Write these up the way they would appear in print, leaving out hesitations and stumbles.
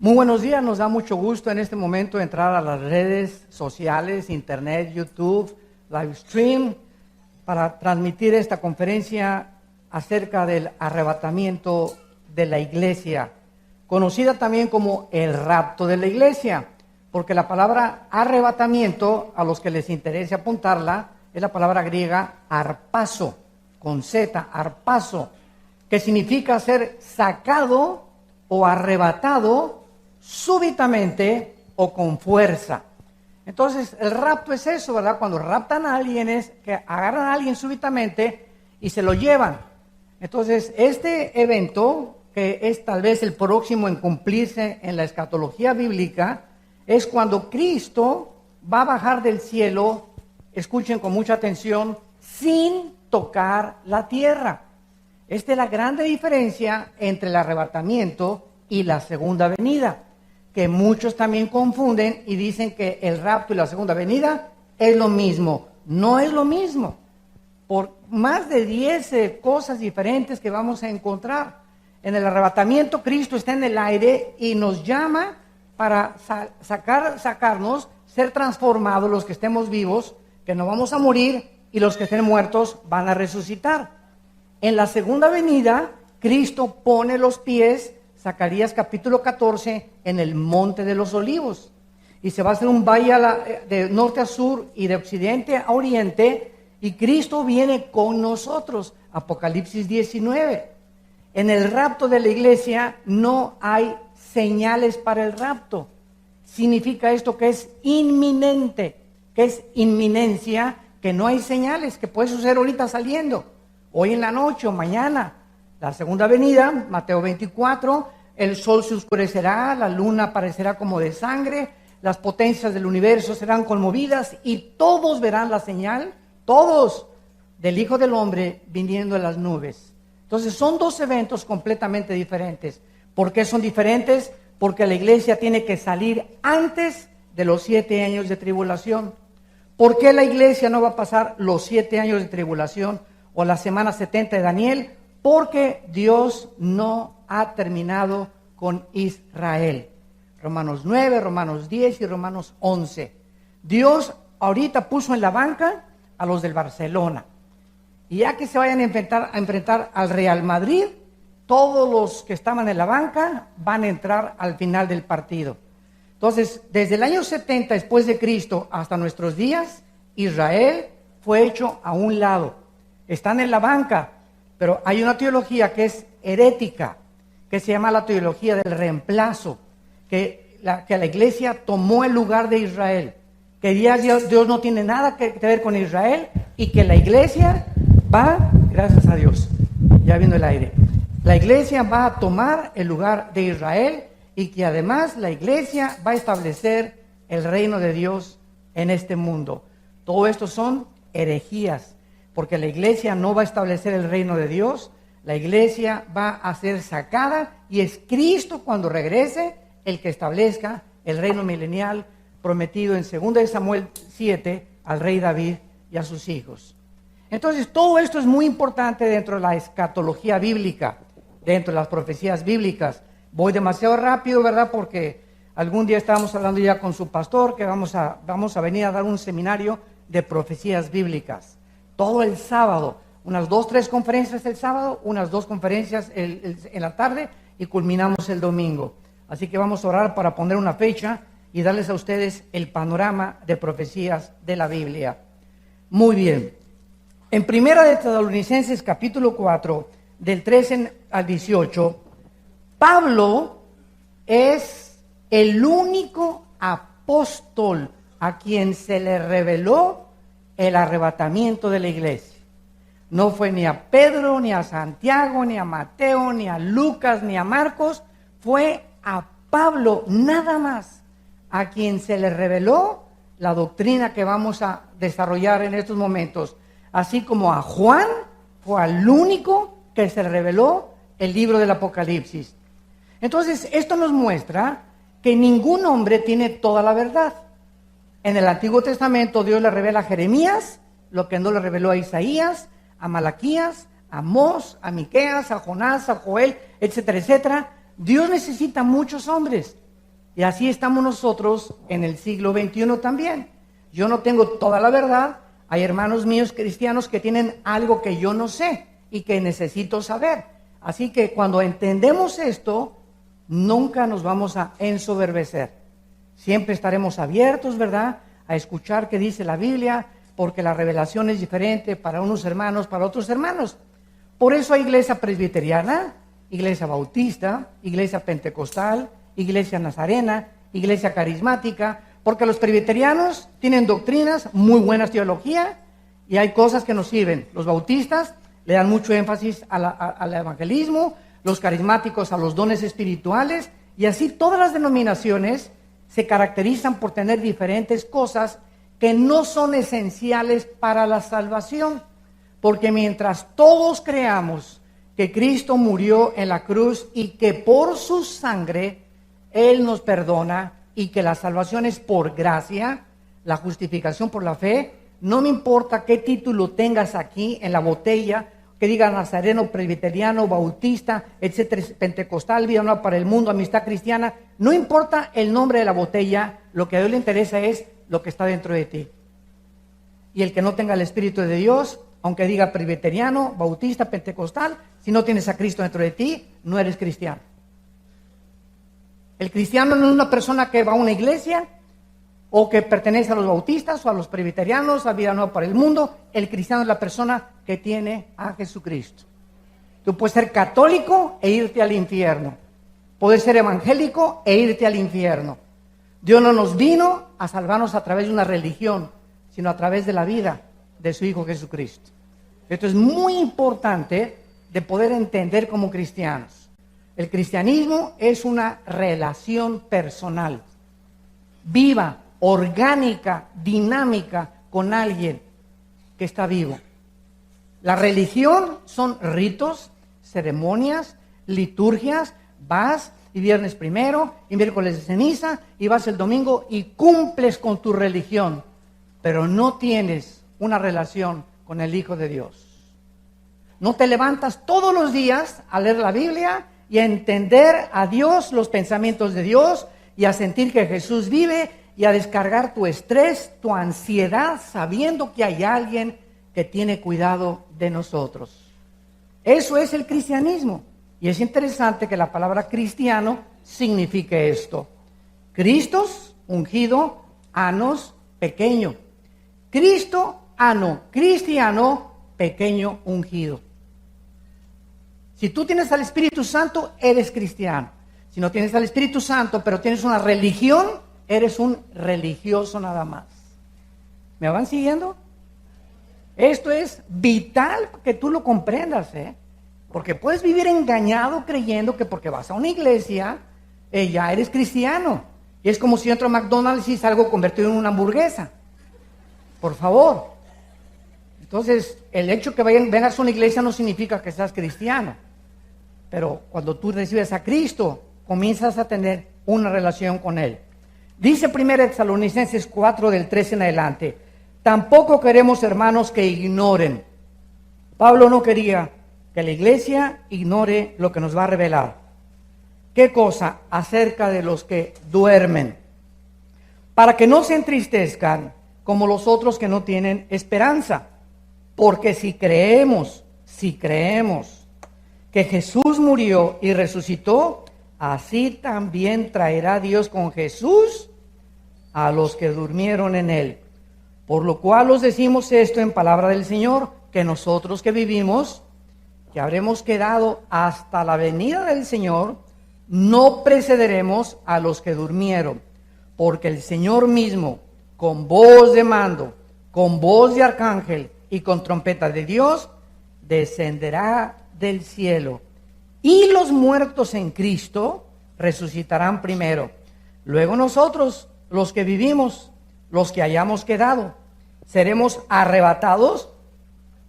Muy buenos días, nos da mucho gusto en este momento entrar a las redes sociales, internet, YouTube, live stream, para transmitir esta conferencia acerca del arrebatamiento de la iglesia, conocida también como el rapto de la iglesia, porque la palabra arrebatamiento, a los que les interese apuntarla, es la palabra griega arpazo, con Z, arpazo, que significa ser sacado o arrebatado súbitamente o con fuerza. Entonces, el rapto es eso, ¿verdad? Cuando raptan a alguien es que agarran a alguien súbitamente y se lo llevan. Entonces, este evento, que es tal vez el próximo en cumplirse en la escatología bíblica, es cuando Cristo va a bajar del cielo, escuchen con mucha atención, sin tocar la tierra. Esta es la grande diferencia entre el arrebatamiento y la segunda venida, que muchos también confunden y dicen que el rapto y la segunda venida es lo mismo. No es lo mismo. Por más de 10 cosas diferentes que vamos a encontrar. En el arrebatamiento, Cristo está en el aire y nos llama para sacarnos, ser transformados los que estemos vivos, que no vamos a morir, y los que estén muertos van a resucitar. En la segunda venida, Cristo pone los pies, Zacarías capítulo 14, en el monte de los olivos. Y se va a hacer un valle de norte a sur y de occidente a oriente, y Cristo viene con nosotros. Apocalipsis 19. En el rapto de la iglesia no hay señales para el rapto. Significa esto que es inminente, que es inminencia, que no hay señales, que puede suceder ahorita saliendo, hoy en la noche o mañana. La segunda venida, Mateo 24, el sol se oscurecerá, la luna aparecerá como de sangre, las potencias del universo serán conmovidas y todos verán la señal, todos, del Hijo del Hombre viniendo en las nubes. Entonces son dos eventos completamente diferentes. ¿Por qué son diferentes? Porque la iglesia tiene que salir antes de los 7 años de tribulación. ¿Por qué la iglesia no va a pasar los 7 años de tribulación o la semana 70 de Daniel? Porque Dios no ha terminado con Israel. Romanos 9, Romanos 10 y Romanos 11. Dios ahorita puso en la banca a los del Barcelona. Y ya que se vayan a enfrentar al Real Madrid, todos los que estaban en la banca van a entrar al final del partido. Entonces, desde el año 70 después de Cristo hasta nuestros días, Israel fue hecho a un lado. Están en la banca, pero hay una teología que es herética, que se llama la teología del reemplazo, que la iglesia tomó el lugar de Israel, que Dios no tiene nada que ver con Israel y que la iglesia va, gracias a Dios, ya viendo el aire, la iglesia va a tomar el lugar de Israel y que además la iglesia va a establecer el reino de Dios en este mundo. Todo esto son herejías, porque la iglesia no va a establecer el reino de Dios, la iglesia va a ser sacada y es Cristo cuando regrese el que establezca el reino milenial prometido en 2 Samuel 7 al rey David y a sus hijos. Entonces todo esto es muy importante dentro de la escatología bíblica, dentro de las profecías bíblicas. Voy demasiado rápido, ¿verdad? Porque algún día estábamos hablando ya con su pastor que vamos a venir a dar un seminario de profecías bíblicas. Todo el sábado, unas 2-3 conferencias el sábado, unas 2 conferencias en la tarde y culminamos el domingo. Así que vamos a orar para poner una fecha y darles a ustedes el panorama de profecías de la Biblia. Muy bien. En Primera de Tesalonicenses capítulo 4, del 13 al 18, Pablo es el único apóstol a quien se le reveló el arrebatamiento de la iglesia. No fue ni a Pedro, ni a Santiago, ni a Mateo, ni a Lucas, ni a Marcos. Fue a Pablo nada más a quien se le reveló la doctrina que vamos a desarrollar en estos momentos. Así como a Juan fue al único que se le reveló el libro del Apocalipsis. Entonces, esto nos muestra que ningún hombre tiene toda la verdad. En el Antiguo Testamento Dios le revela a Jeremías lo que no le reveló a Isaías, a Malaquías, a Amós, a Miqueas, a Jonás, a Joel, etcétera, etcétera. Dios necesita muchos hombres Y así estamos nosotros en el siglo XXI también. Yo no tengo toda la verdad. Hay hermanos míos cristianos que tienen algo que yo no sé y que necesito saber. Así que cuando entendemos esto, nunca nos vamos a ensoberbecer. Siempre estaremos abiertos, ¿verdad?, a escuchar qué dice la Biblia, porque la revelación es diferente para unos hermanos, para otros hermanos. Por eso hay iglesia presbiteriana, iglesia bautista, iglesia pentecostal, iglesia nazarena, iglesia carismática, porque los presbiterianos tienen doctrinas, muy buenas teología, y hay cosas que nos sirven. Los bautistas le dan mucho énfasis al evangelismo, los carismáticos a los dones espirituales, y así todas las denominaciones se caracterizan por tener diferentes cosas que no son esenciales para la salvación, porque mientras todos creamos que Cristo murió en la cruz y que por su sangre Él nos perdona y que la salvación es por gracia, la justificación por la fe, no me importa qué título tengas aquí en la botella, que diga nazareno, presbiteriano, bautista, etcétera, pentecostal, vida nueva para el mundo, amistad cristiana, no importa el nombre de la botella, lo que a Dios le interesa es lo que está dentro de ti. Y el que no tenga el Espíritu de Dios, aunque diga presbiteriano, bautista, pentecostal, si no tienes a Cristo dentro de ti, no eres cristiano. El cristiano no es una persona que va a una iglesia o que pertenece a los bautistas o a los presbiterianos, a vida nueva para el mundo. El cristiano es la persona que tiene a Jesucristo. Tú puedes ser católico e irte al infierno. Puedes ser evangélico e irte al infierno. Dios no nos vino a salvarnos a través de una religión, sino a través de la vida de su Hijo Jesucristo. Esto es muy importante de poder entender como cristianos. El cristianismo es una relación personal, viva, orgánica, dinámica con alguien que está vivo. La religión son ritos, ceremonias, liturgias. Vas y viernes primero y miércoles de ceniza y vas el domingo y cumples con tu religión, pero no tienes una relación con el Hijo de Dios. No te levantas todos los días a leer la Biblia y a entender a Dios, los pensamientos de Dios, y a sentir que Jesús vive, y a descargar tu estrés, tu ansiedad, sabiendo que hay alguien que tiene cuidado de nosotros. Eso es el cristianismo. Y es interesante que la palabra cristiano signifique esto. Cristos, ungido, anos, pequeño. Cristo, ano, cristiano, pequeño, ungido. Si tú tienes al Espíritu Santo, eres cristiano. Si no tienes al Espíritu Santo, pero tienes una religión, eres un religioso nada más. ¿Me van siguiendo? Esto es vital que tú lo comprendas, porque puedes vivir engañado creyendo que porque vas a una iglesia, ya eres cristiano. Y es como si entro a McDonald's y salgo convertido en una hamburguesa. Por favor. Entonces, el hecho que vengas a una iglesia no significa que seas cristiano. Pero cuando tú recibes a Cristo, comienzas a tener una relación con Él. Dice 1 Tesalonicenses 4, del 13 en adelante: tampoco queremos, hermanos, que ignoren. Pablo no quería que la iglesia ignore lo que nos va a revelar. ¿Qué cosa? Acerca de los que duermen. Para que no se entristezcan como los otros que no tienen esperanza. Porque si creemos que Jesús murió y resucitó, así también traerá Dios con Jesús a los que durmieron en Él. Por lo cual os decimos esto en palabra del Señor, que nosotros que vivimos, que habremos quedado hasta la venida del Señor, no precederemos a los que durmieron, porque el Señor mismo, con voz de mando, con voz de arcángel y con trompeta de Dios, descenderá del cielo, y los muertos en Cristo resucitarán primero. Luego nosotros, los que vivimos, los que hayamos quedado, seremos arrebatados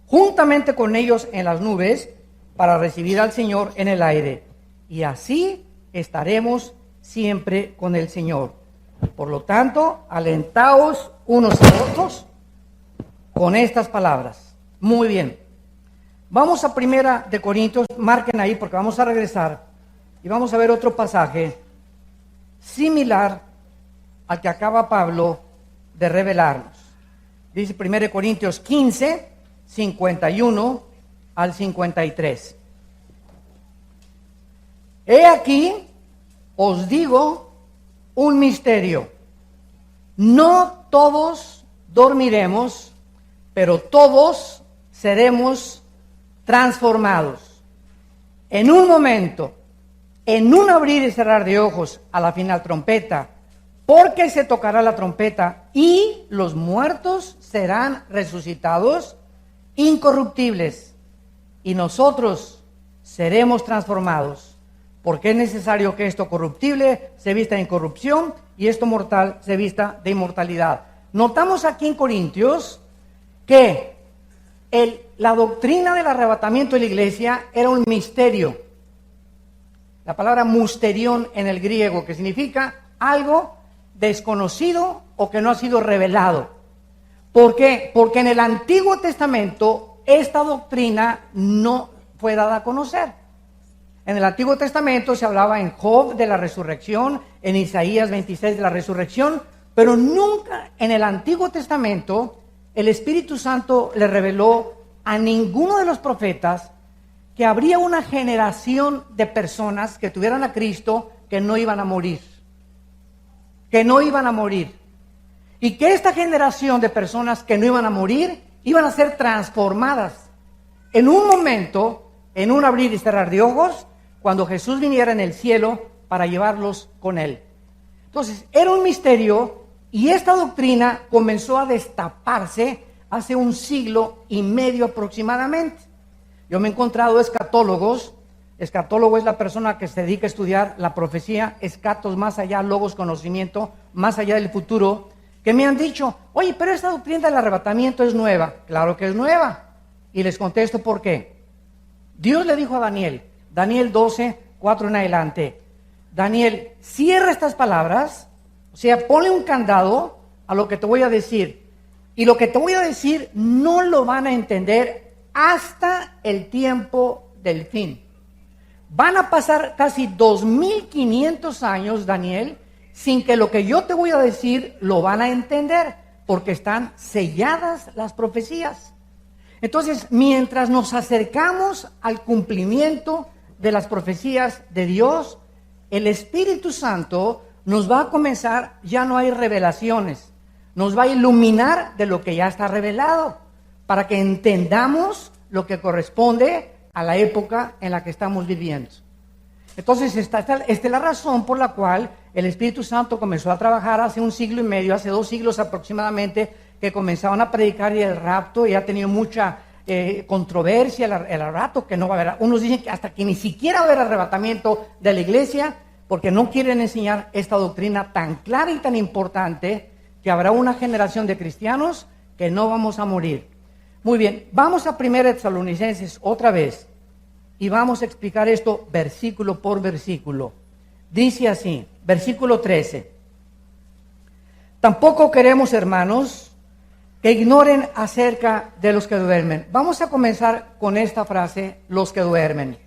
juntamente con ellos en las nubes para recibir al Señor en el aire. Y así estaremos siempre con el Señor. Por lo tanto, alentaos unos a otros con estas palabras. Muy bien. Vamos a 1 de Corintios, marquen ahí porque vamos a regresar y vamos a ver otro pasaje similar al que acaba Pablo de revelarnos. Dice 1 Corintios 15, 51 al 53. He aquí, os digo un misterio. No todos dormiremos, pero todos seremos transformados. En un momento, en un abrir y cerrar de ojos, a la final trompeta, porque se tocará la trompeta y los muertos serán resucitados incorruptibles y nosotros seremos transformados, porque es necesario que esto corruptible se vista de incorrupción y esto mortal se vista de inmortalidad. Notamos aquí en Corintios que la doctrina del arrebatamiento de la iglesia era un misterio. La palabra musterión en el griego, que significa algo desconocido o que no ha sido revelado. ¿Por qué? Porque en el Antiguo Testamento esta doctrina no fue dada a conocer. En el Antiguo Testamento se hablaba en Job de la resurrección, en Isaías 26 de la resurrección, pero nunca en el Antiguo Testamento el Espíritu Santo le reveló a ninguno de los profetas que habría una generación de personas que tuvieran a Cristo que no iban a morir. Que no iban a morir. Y que esta generación de personas que no iban a morir iban a ser transformadas en un momento, en un abrir y cerrar de ojos, cuando Jesús viniera en el cielo para llevarlos con él. Entonces, era un misterio y esta doctrina comenzó a destaparse hace 1 siglo y medio aproximadamente. Yo me he encontrado escatólogos. Escatólogo es la persona que se dedica a estudiar la profecía, escatos más allá, logos conocimiento, más allá del futuro, que me han dicho, oye, pero esta doctrina del arrebatamiento es nueva. Claro que es nueva. Y les contesto por qué. Dios le dijo a Daniel, Daniel 12, 4 en adelante, Daniel, cierra estas palabras, o sea, ponle un candado a lo que te voy a decir. Y lo que te voy a decir no lo van a entender hasta el tiempo del fin. Van a pasar casi 2500 años, Daniel, sin que lo que yo te voy a decir lo van a entender, porque están selladas las profecías. Entonces, mientras nos acercamos al cumplimiento de las profecías de Dios, el Espíritu Santo nos va a comenzar, ya no hay revelaciones, nos va a iluminar de lo que ya está revelado, para que entendamos lo que corresponde a la época en la que estamos viviendo. Entonces, esta es la razón por la cual el Espíritu Santo comenzó a trabajar hace 1 siglo y medio, hace 2 siglos aproximadamente, que comenzaban a predicar y el rapto, y ha tenido mucha controversia el rapto, que no va a haber. Unos dicen que hasta que ni siquiera va a haber arrebatamiento de la iglesia, porque no quieren enseñar esta doctrina tan clara y tan importante, que habrá una generación de cristianos que no vamos a morir. Muy bien, vamos a 1 Tesalonicenses otra vez y vamos a explicar esto versículo por versículo. Dice así, versículo 13. Tampoco queremos, hermanos, que ignoren acerca de los que duermen. Vamos a comenzar con esta frase, los que duermen.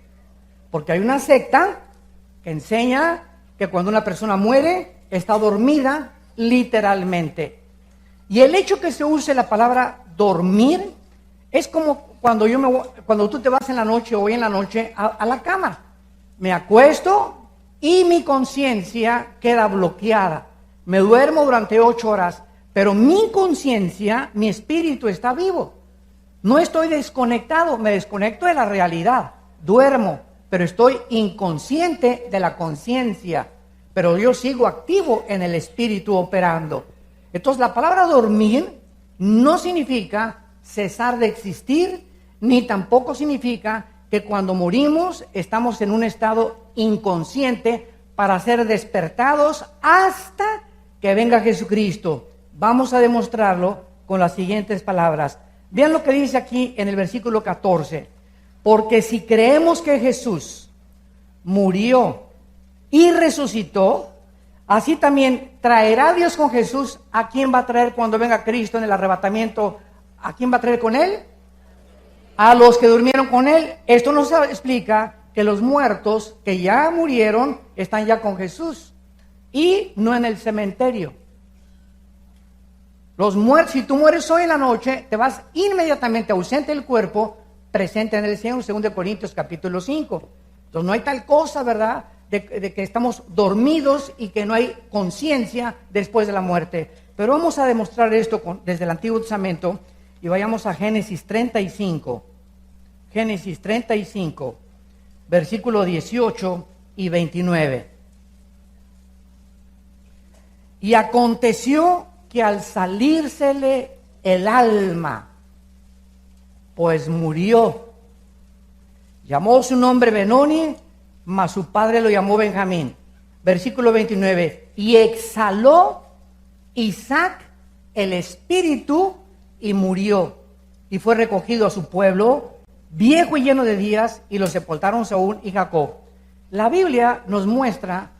Porque hay una secta que enseña que cuando una persona muere, está dormida literalmente. Y el hecho que se use la palabra dormir es como cuando tú te vas en la noche o hoy en la noche a la cama. Me acuesto y mi conciencia queda bloqueada. Me duermo durante 8 horas, pero mi conciencia, mi espíritu está vivo. No estoy desconectado, me desconecto de la realidad. Duermo, pero estoy inconsciente de la conciencia. Pero yo sigo activo en el espíritu operando. Entonces la palabra dormir no significa cesar de existir, ni tampoco significa que cuando morimos estamos en un estado inconsciente para ser despertados hasta que venga Jesucristo. Vamos a demostrarlo con las siguientes palabras. Vean lo que dice aquí en el versículo 14. Porque si creemos que Jesús murió y resucitó, así también traerá Dios con Jesús. ¿A quién va a traer cuando venga Cristo en el arrebatamiento? ¿A quién va a traer con él? A los que durmieron con él. Esto nos explica que los muertos que ya murieron están ya con Jesús. y no en el cementerio. Los muertos, si tú mueres hoy en la noche, te vas inmediatamente ausente del cuerpo, presente en el cielo, 2 Corintios capítulo 5. Entonces no hay tal cosa, ¿verdad?, de que estamos dormidos y que no hay conciencia después de la muerte. Pero vamos a demostrar esto desde el Antiguo Testamento y vayamos a Génesis 35. Génesis 35, versículo 18 y 29. Y aconteció que al salírsele el alma, pues murió, llamó su nombre Benoni, mas su padre lo llamó Benjamín. Versículo 29. Y exhaló Isaac el espíritu y murió, y fue recogido a su pueblo, viejo y lleno de días, y lo sepultaron Saúl y Jacob. La Biblia nos muestra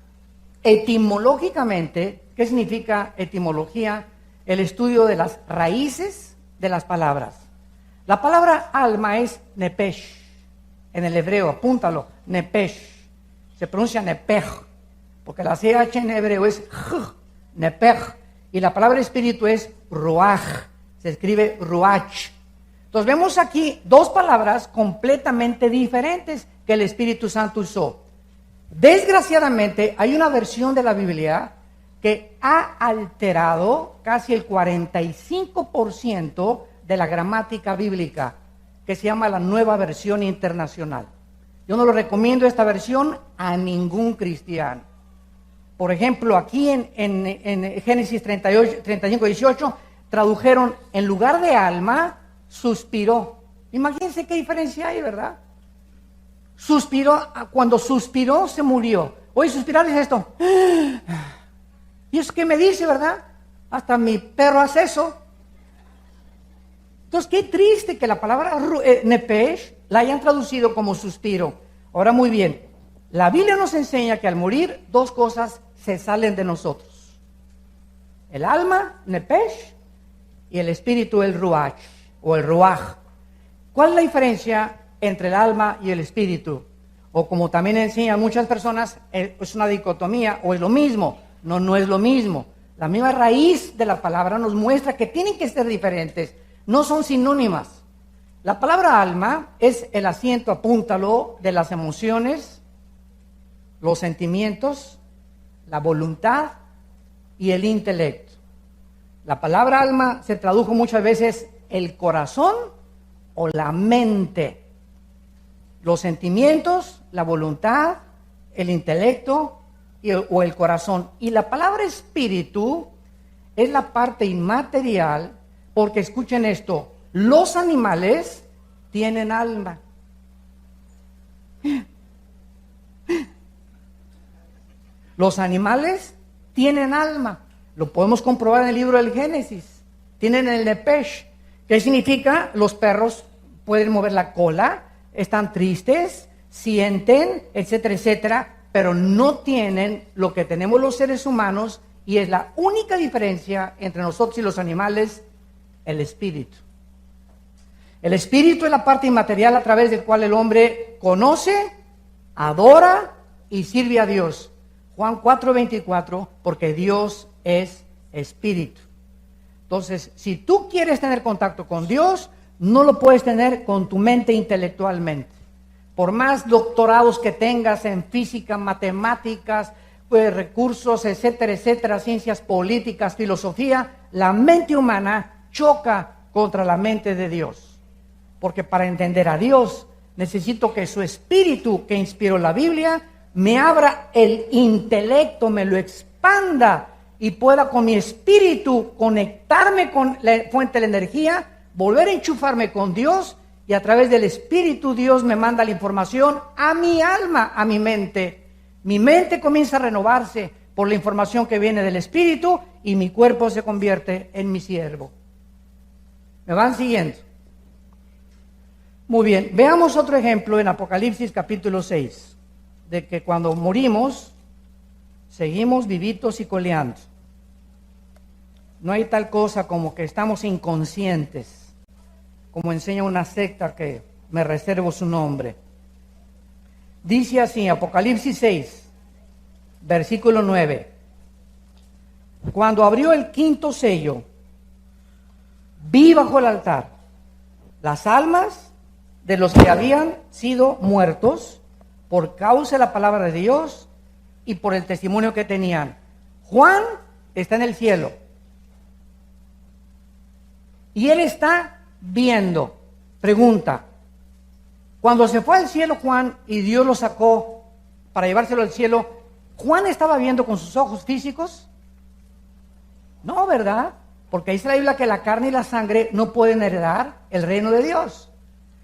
etimológicamente, ¿qué significa etimología? El estudio de las raíces de las palabras. La palabra alma es nepesh, en el hebreo, apúntalo, nepesh. Se pronuncia nepej, porque la CH en hebreo es j, nepej, y la palabra espíritu es ruach, se escribe ruach. Entonces vemos aquí dos palabras completamente diferentes que el Espíritu Santo usó. Desgraciadamente hay una versión de la Biblia que ha alterado casi el 45% de la gramática bíblica, que se llama la Nueva Versión Internacional. Yo no lo recomiendo esta versión a ningún cristiano. Por ejemplo, aquí en Génesis 38, 35, 18, tradujeron en lugar de alma, suspiró. Imagínense qué diferencia hay, ¿verdad? Suspiró, cuando suspiró se murió. Oye, suspirar es esto. ¿Y eso qué me dice, verdad? Hasta mi perro hace eso. Entonces, qué triste que la palabra nepesh la hayan traducido como suspiro. Ahora, muy bien, la Biblia nos enseña que al morir, dos cosas se salen de nosotros. El alma, nepesh, y el espíritu, el ruach, o el ruach. ¿Cuál es la diferencia entre el alma y el espíritu? O como también enseñan muchas personas, es una dicotomía, o es lo mismo. No, no es lo mismo. La misma raíz de la palabra nos muestra que tienen que ser diferentes. No son sinónimas. La palabra alma es el asiento, apúntalo, de las emociones, los sentimientos, la voluntad y el intelecto. La palabra alma se tradujo muchas veces el corazón o la mente. Los sentimientos, la voluntad, el intelecto o el corazón. Y la palabra espíritu es la parte inmaterial. Porque escuchen esto, los animales tienen alma. Los animales tienen alma. Lo podemos comprobar en el libro del Génesis. Tienen el nepesh. ¿Qué significa? Los perros pueden mover la cola, están tristes, sienten, etcétera, etcétera, pero no tienen lo que tenemos los seres humanos, y es la única diferencia entre nosotros y los animales. El espíritu. El espíritu es la parte inmaterial a través del cual el hombre conoce, adora y sirve a Dios. Juan 4:24, porque Dios es espíritu. Entonces, si tú quieres tener contacto con Dios, no lo puedes tener con tu mente intelectualmente. Por más doctorados que tengas en física, matemáticas, recursos, etcétera, etcétera, ciencias políticas, filosofía, la mente humana choca contra la mente de Dios, porque para entender a Dios necesito que su espíritu que inspiró la Biblia me abra el intelecto, me lo expanda y pueda con mi espíritu conectarme con la fuente de la energía, volver a enchufarme con Dios, y a través del espíritu Dios me manda la información a mi alma, a mi mente. Mi mente comienza a renovarse por la información que viene del espíritu y mi cuerpo se convierte en mi siervo. ¿Me van siguiendo? Muy bien, veamos otro ejemplo en Apocalipsis capítulo 6, de que cuando morimos, seguimos vivitos y coleando. No hay tal cosa como que estamos inconscientes, como enseña una secta que me reservo su nombre. Dice así, Apocalipsis 6, versículo 9, cuando abrió el quinto sello, vi bajo el altar las almas de los que habían sido muertos por causa de la palabra de Dios y por el testimonio que tenían. Juan está en el cielo y él está viendo. Pregunta: cuando se fue al cielo Juan y Dios lo sacó para llevárselo al cielo, ¿Juan estaba viendo con sus ojos físicos? No, ¿verdad? Porque dice la Biblia que la carne y la sangre no pueden heredar el reino de Dios.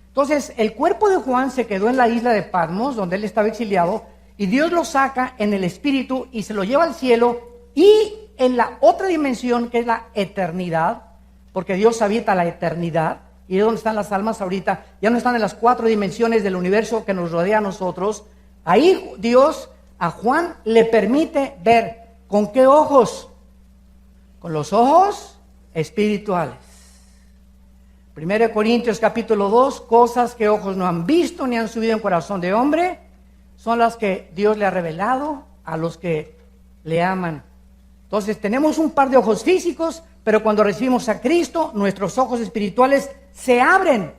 Entonces, el cuerpo de Juan se quedó en la isla de Patmos, donde él estaba exiliado, y Dios lo saca en el espíritu y se lo lleva al cielo, y en la otra dimensión, que es la eternidad, porque Dios habita la eternidad, y es donde están las almas ahorita, ya no están en las 4 dimensiones del universo que nos rodea a nosotros. Ahí Dios a Juan le permite ver. ¿Con qué ojos? Con los ojos espirituales. 1 Corintios capítulo 2, cosas que ojos no han visto ni han subido en corazón de hombre, son las que Dios le ha revelado a los que le aman. Entonces tenemos un par de ojos físicos, pero cuando recibimos a Cristo, nuestros ojos espirituales se abren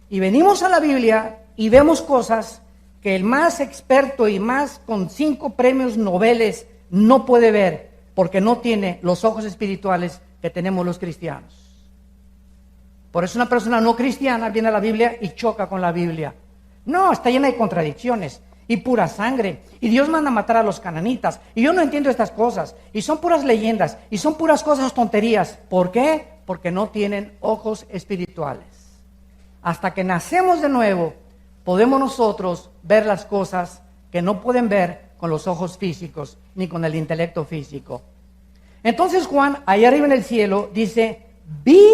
y venimos a la Biblia y vemos cosas que el más experto y más con 5 premios Nobel no puede ver, porque no tiene los ojos espirituales que tenemos los cristianos. Por eso una persona no cristiana viene a la Biblia y choca con la Biblia. No, está llena de contradicciones y pura sangre, y Dios manda a matar a los cananitas, y yo no entiendo estas cosas, y son puras leyendas, y son puras cosas tonterías. ¿Por qué? Porque no tienen ojos espirituales. Hasta que nacemos de nuevo, podemos nosotros ver las cosas que no pueden ver con los ojos físicos, ni con el intelecto físico. Entonces Juan, allá arriba en el cielo, dice: vi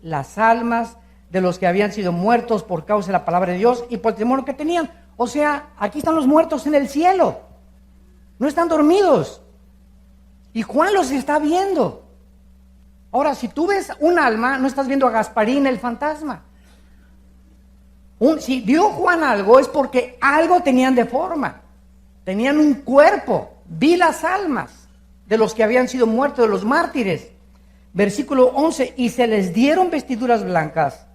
las almas de los que habían sido muertos por causa de la palabra de Dios y por el temor que tenían. O sea, aquí están los muertos en el cielo, no están dormidos, y Juan los está viendo. Ahora, si tú ves un alma, no estás viendo a Gasparín el fantasma. Si vio Juan algo, es porque algo tenían de forma, tenían un cuerpo. Vi las almas de los que habían sido muertos, de los mártires. Versículo 11, y se les dieron vestiduras blancas,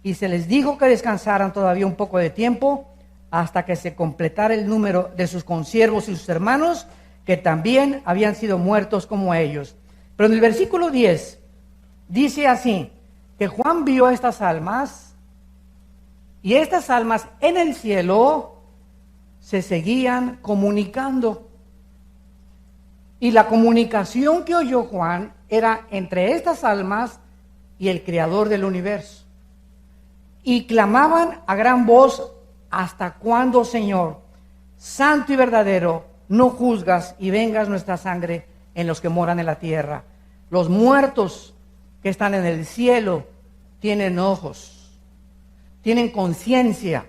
y se les dijo que descansaran todavía un poco de tiempo, hasta que se completara el número de sus consiervos y sus hermanos, que también habían sido muertos como ellos. Pero en el versículo 10, dice así, que Juan vio a estas almas, y estas almas en el cielo se seguían comunicando. Y la comunicación que oyó Juan era entre estas almas y el Creador del universo. Y clamaban a gran voz: ¿hasta cuándo, Señor, santo y verdadero, no juzgas y vengas nuestra sangre en los que moran en la tierra? Los muertos que están en el cielo tienen ojos, tienen conciencia,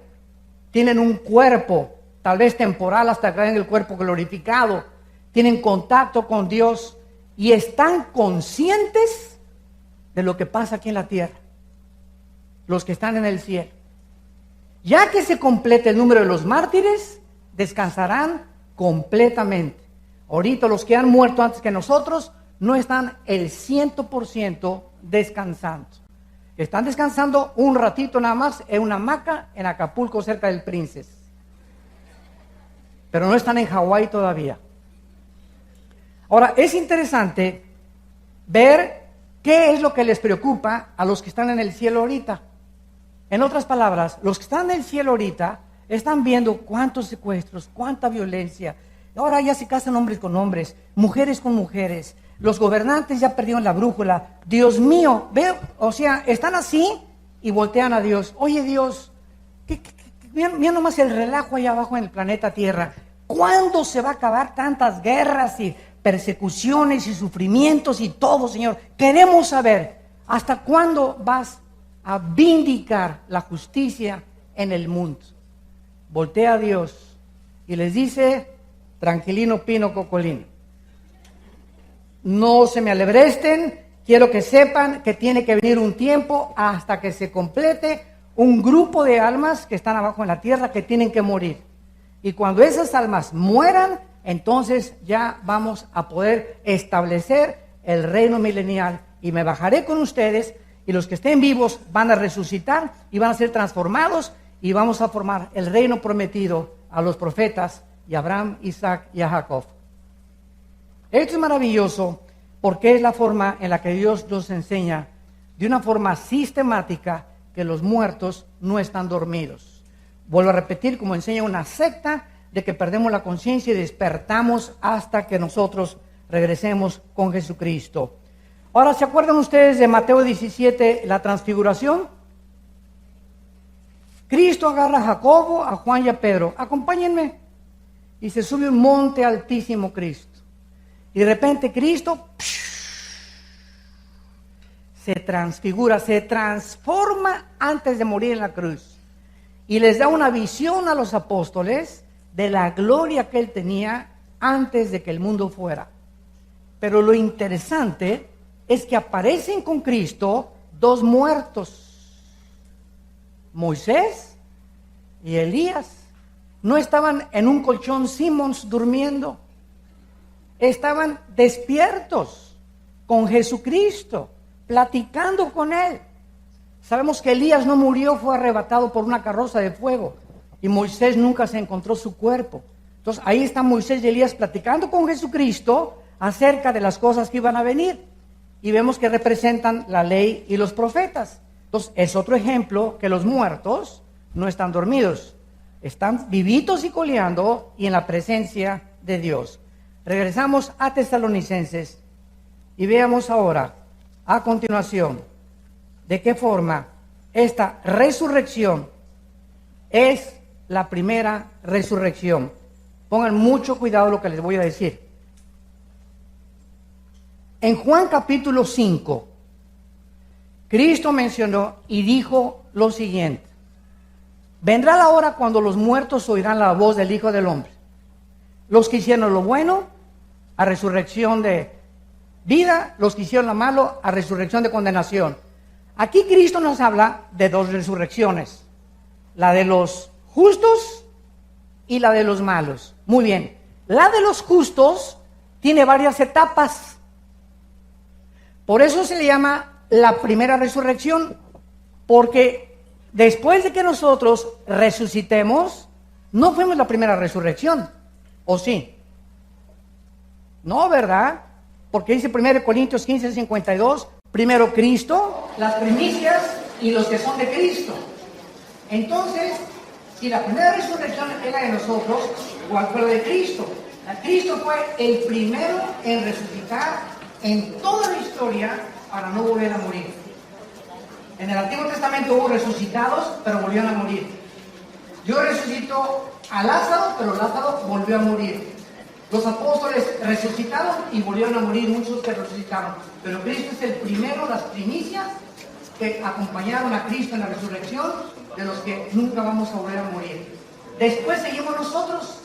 tienen un cuerpo, tal vez temporal hasta que en el cuerpo glorificado, tienen contacto con Dios y están conscientes de lo que pasa aquí en la tierra, los que están en el cielo. Ya que se complete el número de los mártires, descansarán completamente. Ahorita los que han muerto antes que nosotros no están el 100% descansando. Están descansando un ratito nada más en una hamaca en Acapulco, cerca del Princess. Pero no están en Hawái todavía. Ahora, es interesante ver qué es lo que les preocupa a los que están en el cielo ahorita. En otras palabras, los que están en el cielo ahorita están viendo cuántos secuestros, cuánta violencia. Ahora ya se casan hombres con hombres, mujeres con mujeres. Los gobernantes ya perdieron la brújula. Dios mío, veo, o sea, están así y voltean a Dios. Oye Dios, mira nomás el relajo allá abajo en el planeta Tierra. ¿Cuándo se va a acabar tantas guerras y persecuciones y sufrimientos y todo, Señor? Queremos saber, ¿hasta cuándo vas a vindicar la justicia en el mundo? Voltea a Dios y les dice: tranquilino, pino, cocolín, no se me alebresten, quiero que sepan que tiene que venir un tiempo hasta que se complete un grupo de almas que están abajo en la tierra que tienen que morir. Y cuando esas almas mueran, entonces ya vamos a poder establecer el reino milenial y me bajaré con ustedes y los que estén vivos van a resucitar y van a ser transformados y vamos a formar el reino prometido a los profetas y a Abraham, Isaac y a Jacob. Esto es maravilloso porque es la forma en la que Dios nos enseña de una forma sistemática que los muertos no están dormidos. Vuelvo a repetir, como enseña una secta, de que perdemos la conciencia y despertamos hasta que nosotros regresemos con Jesucristo. Ahora, ¿se acuerdan ustedes de Mateo 17, la transfiguración? Cristo agarra a Jacobo, a Juan y a Pedro. Acompáñenme. Y se sube un monte altísimo Cristo. Y de repente Cristo se transfigura, se transforma antes de morir en la cruz. Y les da una visión a los apóstoles de la gloria que Él tenía antes de que el mundo fuera. Pero lo interesante es que aparecen con Cristo dos muertos, Moisés y Elías. No estaban en un colchón Simmons durmiendo, estaban despiertos con Jesucristo, platicando con Él. Sabemos que Elías no murió, fue arrebatado por una carroza de fuego. Y Moisés nunca se encontró su cuerpo. Entonces ahí están Moisés y Elías platicando con Jesucristo acerca de las cosas que iban a venir. Y vemos que representan la ley y los profetas. Entonces es otro ejemplo que los muertos no están dormidos. Están vivitos y coleando y en la presencia de Dios. Regresamos a Tesalonicenses y veamos ahora, a continuación, de qué forma esta resurrección es la primera resurrección. Pongan mucho cuidado lo que les voy a decir. En Juan capítulo 5, Cristo mencionó y dijo lo siguiente: vendrá la hora cuando los muertos oirán la voz del Hijo del Hombre. Los que hicieron lo bueno, a resurrección de vida; los que hicieron lo malo, a resurrección de condenación. Aquí Cristo nos habla de dos resurrecciones: la de los justos y la de los malos. Muy bien, la de los justos tiene varias etapas. Por eso se le llama la primera resurrección, porque después de que nosotros resucitemos, no fuimos la primera resurrección, ¿o sí? No, ¿verdad? Porque dice 1 Corintios 15:52, primero Cristo, las primicias y los que son de Cristo. Entonces, si la primera resurrección era de nosotros, ¿cuál fue la de Cristo? Cristo fue el primero en resucitar en toda la historia para no volver a morir. En el Antiguo Testamento hubo resucitados, pero volvieron a morir. Dios resucitó a Lázaro, pero Lázaro volvió a morir. Los apóstoles resucitaron y volvieron a morir muchos que resucitaron. Pero Cristo es el primero, las primicias que acompañaron a Cristo en la resurrección, de los que nunca vamos a volver a morir. Después seguimos nosotros.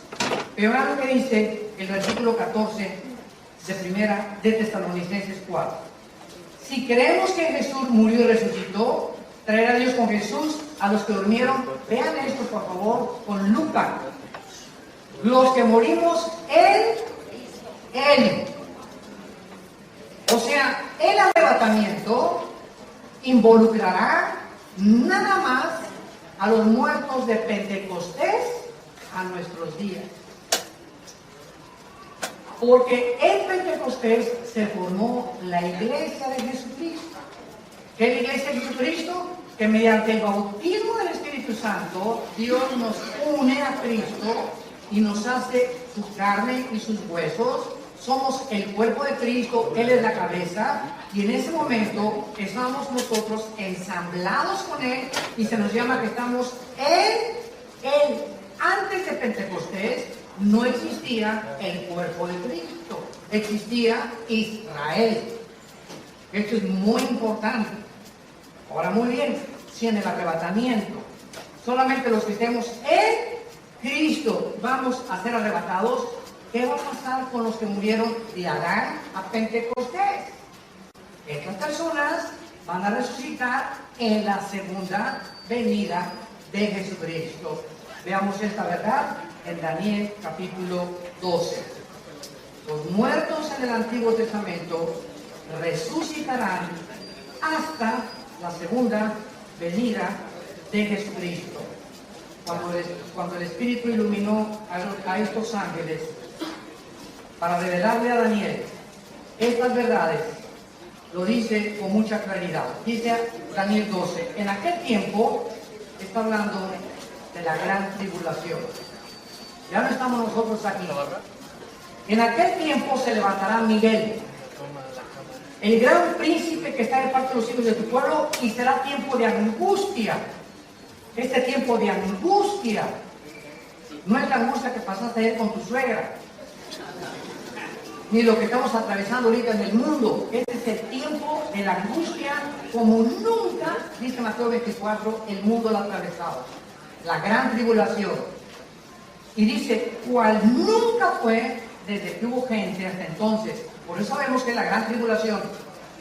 Pero ahora lo que dice el versículo 14 de primera de Tesalonicenses 4. Si creemos que Jesús murió y resucitó, traerá a Dios con Jesús a los que durmieron. Vean esto, por favor, con Lucas. Los que morimos en Él. O sea, el arrebatamiento involucrará nada más a los muertos de Pentecostés a nuestros días. Porque en Pentecostés se formó la iglesia de Jesucristo. ¿Qué es la iglesia de Jesucristo? Que mediante el bautismo del Espíritu Santo, Dios nos une a Cristo y nos hace su carne y sus huesos. Somos el cuerpo de Cristo, Él es la cabeza, y en ese momento estamos nosotros ensamblados con Él y se nos llama que estamos en Él. Antes de Pentecostés no existía el cuerpo de Cristo, existía Israel. Esto es muy importante. Ahora, muy bien, si en el arrebatamiento solamente los que estemos en Cristo vamos a ser arrebatados, ¿qué va a pasar con los que murieron de Adán a Pentecostés? Estas personas van a resucitar en la segunda venida de Jesucristo. Veamos esta verdad en Daniel capítulo 12. Los muertos en el Antiguo Testamento resucitarán hasta la segunda venida de Jesucristo. Cuando el Espíritu iluminó a estos ángeles para revelarle a Daniel estas verdades, lo dice con mucha claridad. Dice Daniel 12, en aquel tiempo, está hablando de la gran tribulación. Ya no estamos nosotros aquí. En aquel tiempo se levantará Miguel, el gran príncipe que está de parte de los hijos de tu pueblo, y será tiempo de angustia. Este tiempo de angustia no es la angustia que pasaste ayer con tu suegra, ni lo que estamos atravesando ahorita en el mundo. Este es el tiempo de la angustia como nunca, dice Mateo 24, el mundo lo ha atravesado. La gran tribulación. Y dice, cual nunca fue desde que hubo gente hasta entonces. Por eso sabemos que es la gran tribulación.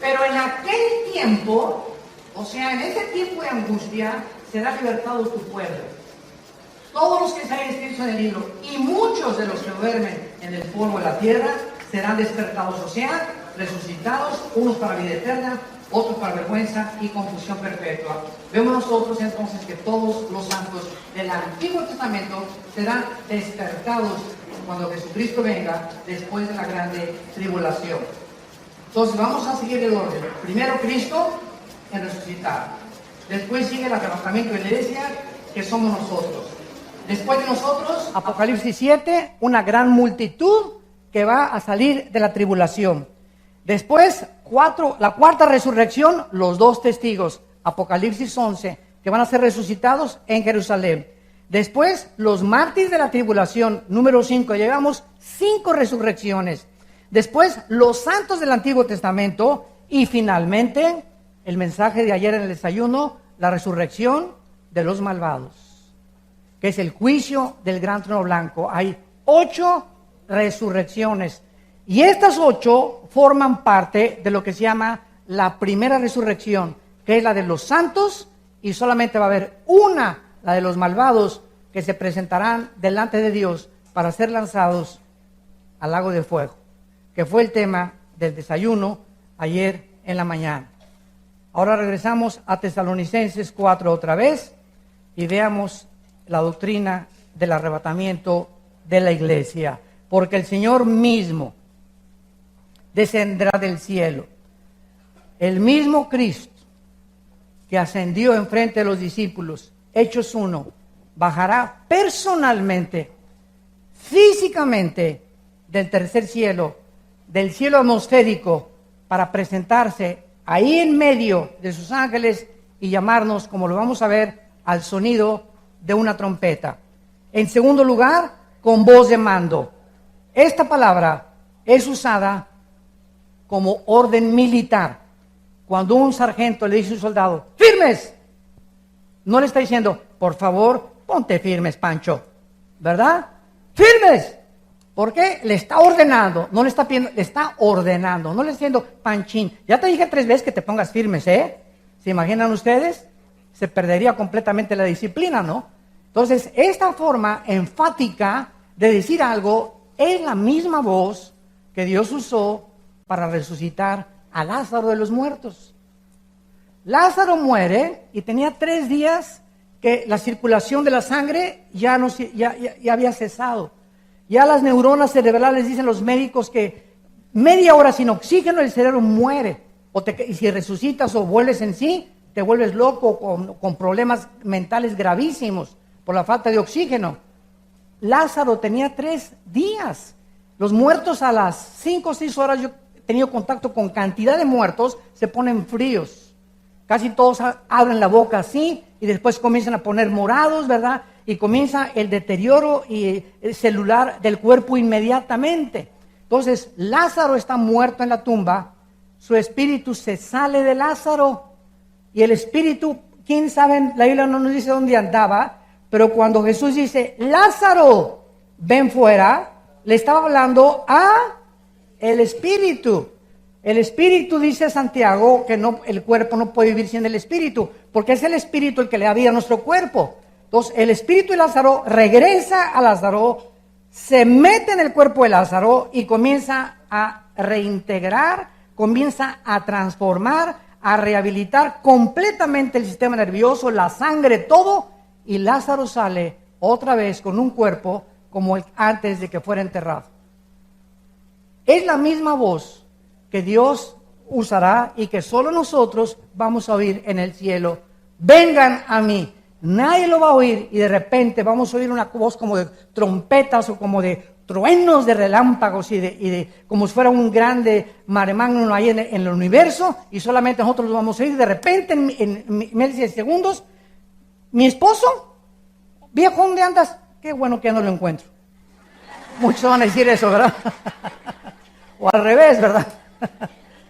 Pero en aquel tiempo, o sea, en ese tiempo de angustia, será libertado tu pueblo. Todos los que están escritos en el libro, y muchos de los que duermen en el polvo de la tierra, serán despertados, o sea, resucitados, unos para vida eterna, otros para vergüenza y confusión perpetua. Vemos nosotros entonces que todos los santos del Antiguo Testamento serán despertados cuando Jesucristo venga después de la grande tribulación. Entonces vamos a seguir el orden. Primero Cristo en resucitar. Después sigue el arrebatamiento de la iglesia, que somos nosotros. Después de nosotros, Apocalipsis 7, una gran multitud que va a salir de la tribulación. Después, la cuarta resurrección, los 2 testigos, Apocalipsis 11, que van a ser resucitados en Jerusalén. Después, los mártires de la tribulación, número 5, llegamos 5 resurrecciones. Después, los santos del Antiguo Testamento, y finalmente, el mensaje de ayer en el desayuno, la resurrección de los malvados, que es el juicio del gran trono blanco. Hay 8 resurrecciones, y estas 8 forman parte de lo que se llama la primera resurrección, que es la de los santos, y solamente va a haber una, la de los malvados, que se presentarán delante de Dios para ser lanzados al lago de fuego, que fue el tema del desayuno ayer en la mañana. Ahora regresamos a Tesalonicenses 4 otra vez y veamos la doctrina del arrebatamiento de la iglesia. Porque el Señor mismo descenderá del cielo. El mismo Cristo que ascendió enfrente de los discípulos, Hechos 1, bajará personalmente, físicamente, del tercer cielo, del cielo atmosférico, para presentarse ahí en medio de sus ángeles y llamarnos, como lo vamos a ver, al sonido de una trompeta. En segundo lugar, con voz de mando. Esta palabra es usada como orden militar. Cuando un sargento le dice a un soldado, ¡firmes! No le está diciendo, por favor, ponte firmes, Pancho, ¿verdad? ¡Firmes! ¿Por qué? Le está ordenando, no le está pidiendo, le está ordenando, no le está diciendo, Panchín, ya te dije 3 veces que te pongas firmes, ¿eh? ¿Se imaginan ustedes? Se perdería completamente la disciplina, ¿no? Entonces, esta forma enfática de decir algo es la misma voz que Dios usó para resucitar a Lázaro de los muertos. Lázaro muere y tenía 3 días que la circulación de la sangre ya había cesado. Ya las neuronas cerebrales, dicen los médicos, que media hora sin oxígeno el cerebro muere. Y si resucitas o vuelves en sí, te vuelves loco con problemas mentales gravísimos por la falta de oxígeno. Lázaro tenía 3 días. Los muertos a las 5 o 6 horas, yo he tenido contacto con cantidad de muertos, se ponen fríos. Casi todos abren la boca así y después comienzan a poner morados, ¿verdad? Y comienza el deterioro celular del cuerpo inmediatamente. Entonces, Lázaro está muerto en la tumba, su espíritu se sale de Lázaro y el espíritu, quién sabe, la Biblia no nos dice dónde andaba, pero cuando Jesús dice, Lázaro, ven fuera, le estaba hablando a el espíritu. El espíritu, dice Santiago, que no, el cuerpo no puede vivir sin el espíritu, porque es el espíritu el que le da vida a nuestro cuerpo. Entonces, el espíritu de Lázaro regresa a Lázaro, se mete en el cuerpo de Lázaro y comienza a reintegrar comienza a transformar, a rehabilitar completamente el sistema nervioso, la sangre, todo, y Lázaro sale otra vez con un cuerpo como el antes de que fuera enterrado. Es la misma voz que Dios usará y que solo nosotros vamos a oír en el cielo. Vengan a mí. Nadie lo va a oír y de repente vamos a oír una voz como de trompetas o como de truenos de relámpagos y como si fuera un grande mare magnum ahí en el universo, y solamente nosotros lo vamos a oír. De repente en menos de segundos, mi esposo, viejo, ¿dónde andas? Qué bueno que ya no lo encuentro. Muchos van a decir eso, ¿verdad? O al revés, ¿verdad?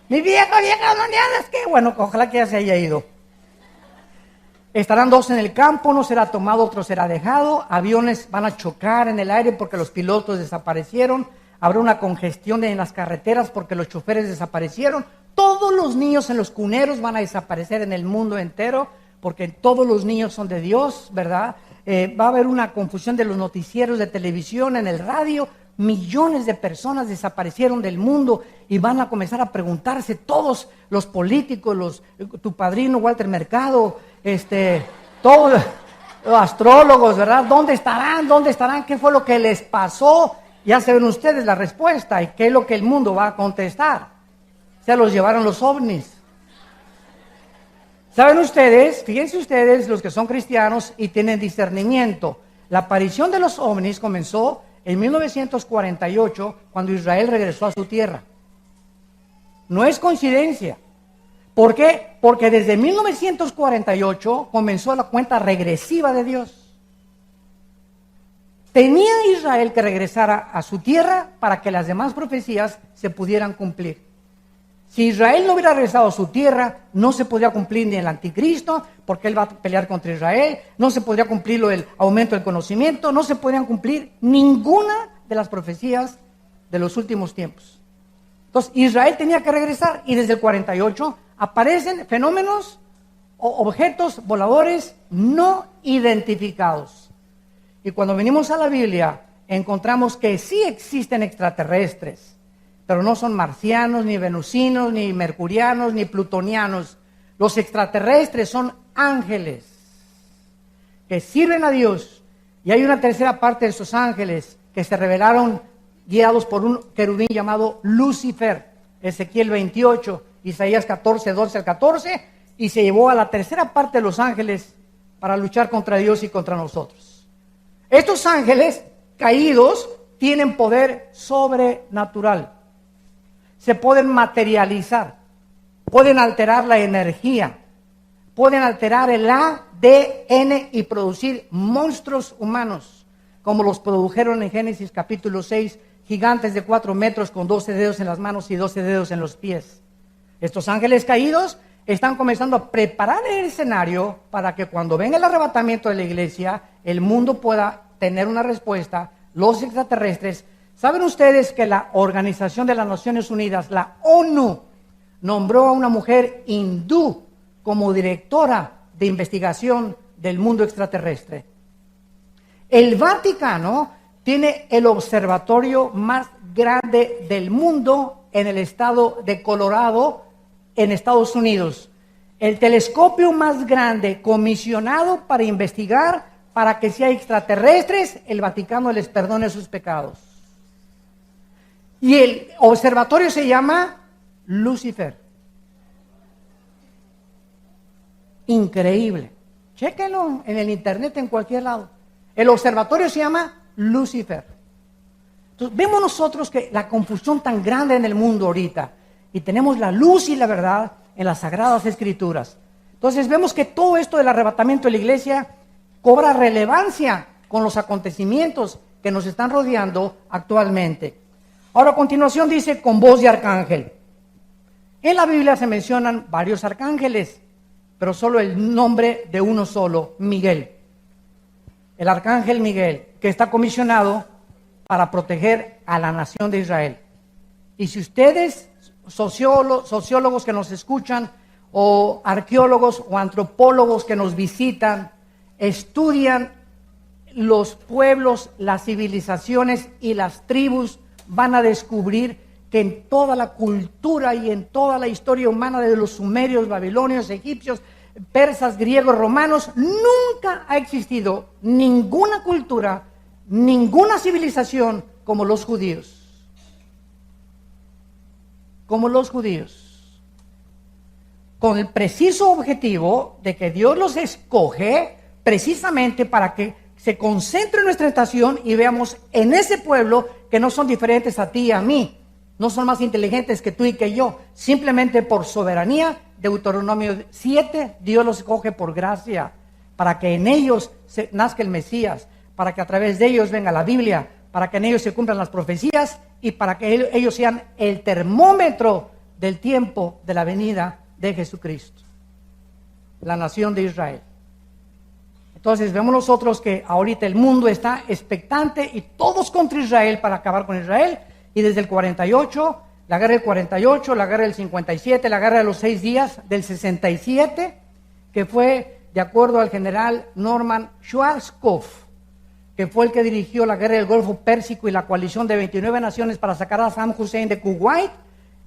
Mi vieja, ¿dónde andas? Qué bueno, ojalá que ya se haya ido. Estarán dos en el campo, uno será tomado, otro será dejado. Aviones van a chocar en el aire porque los pilotos desaparecieron. Habrá una congestión en las carreteras porque los choferes desaparecieron. Todos los niños en los cuneros van a desaparecer en el mundo entero porque todos los niños son de Dios, ¿verdad? Va a haber una confusión de los noticieros de televisión, en el radio. Millones de personas desaparecieron del mundo y van a comenzar a preguntarse todos los políticos, tu padrino Walter Mercado, todos los astrólogos, ¿verdad? ¿Dónde estarán? ¿Dónde estarán? ¿Qué fue lo que les pasó? Ya saben ustedes la respuesta y qué es lo que el mundo va a contestar. Se los llevaron los ovnis. ¿Saben ustedes? Fíjense ustedes, los que son cristianos y tienen discernimiento. La aparición de los ovnis comenzó en 1948, cuando Israel regresó a su tierra. No es coincidencia. ¿Por qué? Porque desde 1948 comenzó la cuenta regresiva de Dios. Tenía Israel que regresar a su tierra para que las demás profecías se pudieran cumplir. Si Israel no hubiera regresado a su tierra, no se podría cumplir ni el anticristo, porque él va a pelear contra Israel, no se podría cumplir el aumento del conocimiento, no se podrían cumplir ninguna de las profecías de los últimos tiempos. Entonces, Israel tenía que regresar y desde el 48 aparecen fenómenos o objetos voladores no identificados. Y cuando venimos a la Biblia, encontramos que sí existen extraterrestres, pero no son marcianos, ni venusinos, ni mercurianos, ni plutonianos. Los extraterrestres son ángeles que sirven a Dios. Y hay una tercera parte de esos ángeles que se revelaron guiados por un querubín llamado Lucifer. Ezequiel 28, Isaías 14, 12 al 14. Y se llevó a la tercera parte de los ángeles para luchar contra Dios y contra nosotros. Estos ángeles caídos tienen poder sobrenatural. Se pueden materializar, pueden alterar la energía, pueden alterar el ADN y producir monstruos humanos, como los produjeron en Génesis capítulo 6, gigantes de 4 metros con 12 dedos en las manos y 12 dedos en los pies. Estos ángeles caídos están comenzando a preparar el escenario para que cuando venga el arrebatamiento de la iglesia, el mundo pueda tener una respuesta, los extraterrestres. ¿Saben ustedes que la Organización de las Naciones Unidas, la ONU, nombró a una mujer hindú como directora de investigación del mundo extraterrestre? El Vaticano tiene el observatorio más grande del mundo en el estado de Colorado, en Estados Unidos. El telescopio más grande comisionado para investigar para que si hay extraterrestres, el Vaticano les perdone sus pecados. Y el observatorio se llama Lucifer. Increíble. Chéquenlo en el internet, en cualquier lado. El observatorio se llama Lucifer. Entonces, vemos nosotros que la confusión tan grande en el mundo ahorita, y tenemos la luz y la verdad en las Sagradas Escrituras. Entonces, vemos que todo esto del arrebatamiento de la iglesia cobra relevancia con los acontecimientos que nos están rodeando actualmente. Ahora, a continuación dice, con voz de arcángel. En la Biblia se mencionan varios arcángeles, pero solo el nombre de uno solo, Miguel. El arcángel Miguel, que está comisionado para proteger a la nación de Israel. Y si ustedes, sociólogos que nos escuchan, o arqueólogos o antropólogos que nos visitan, estudian los pueblos, las civilizaciones y las tribus, van a descubrir que en toda la cultura y en toda la historia humana de los sumerios, babilonios, egipcios, persas, griegos, romanos, nunca ha existido ninguna cultura, ninguna civilización como los judíos. Como los judíos. Con el preciso objetivo de que Dios los escoge precisamente para que se concentre nuestra atención y veamos en ese pueblo que no son diferentes a ti y a mí. No son más inteligentes que tú y que yo. Simplemente por soberanía, Deuteronomio 7, Dios los escoge por gracia, para que en ellos nazca el Mesías, para que a través de ellos venga la Biblia, para que en ellos se cumplan las profecías y para que ellos sean el termómetro del tiempo de la venida de Jesucristo. La nación de Israel. Entonces vemos nosotros que ahorita el mundo está expectante y todos contra Israel para acabar con Israel. Y desde el 48, la guerra del 48, la guerra del 57, la guerra de los 6 días del 67, que fue de acuerdo al general Norman Schwarzkopf, que fue el que dirigió la guerra del Golfo Pérsico y la coalición de 29 naciones para sacar a Saddam Hussein de Kuwait.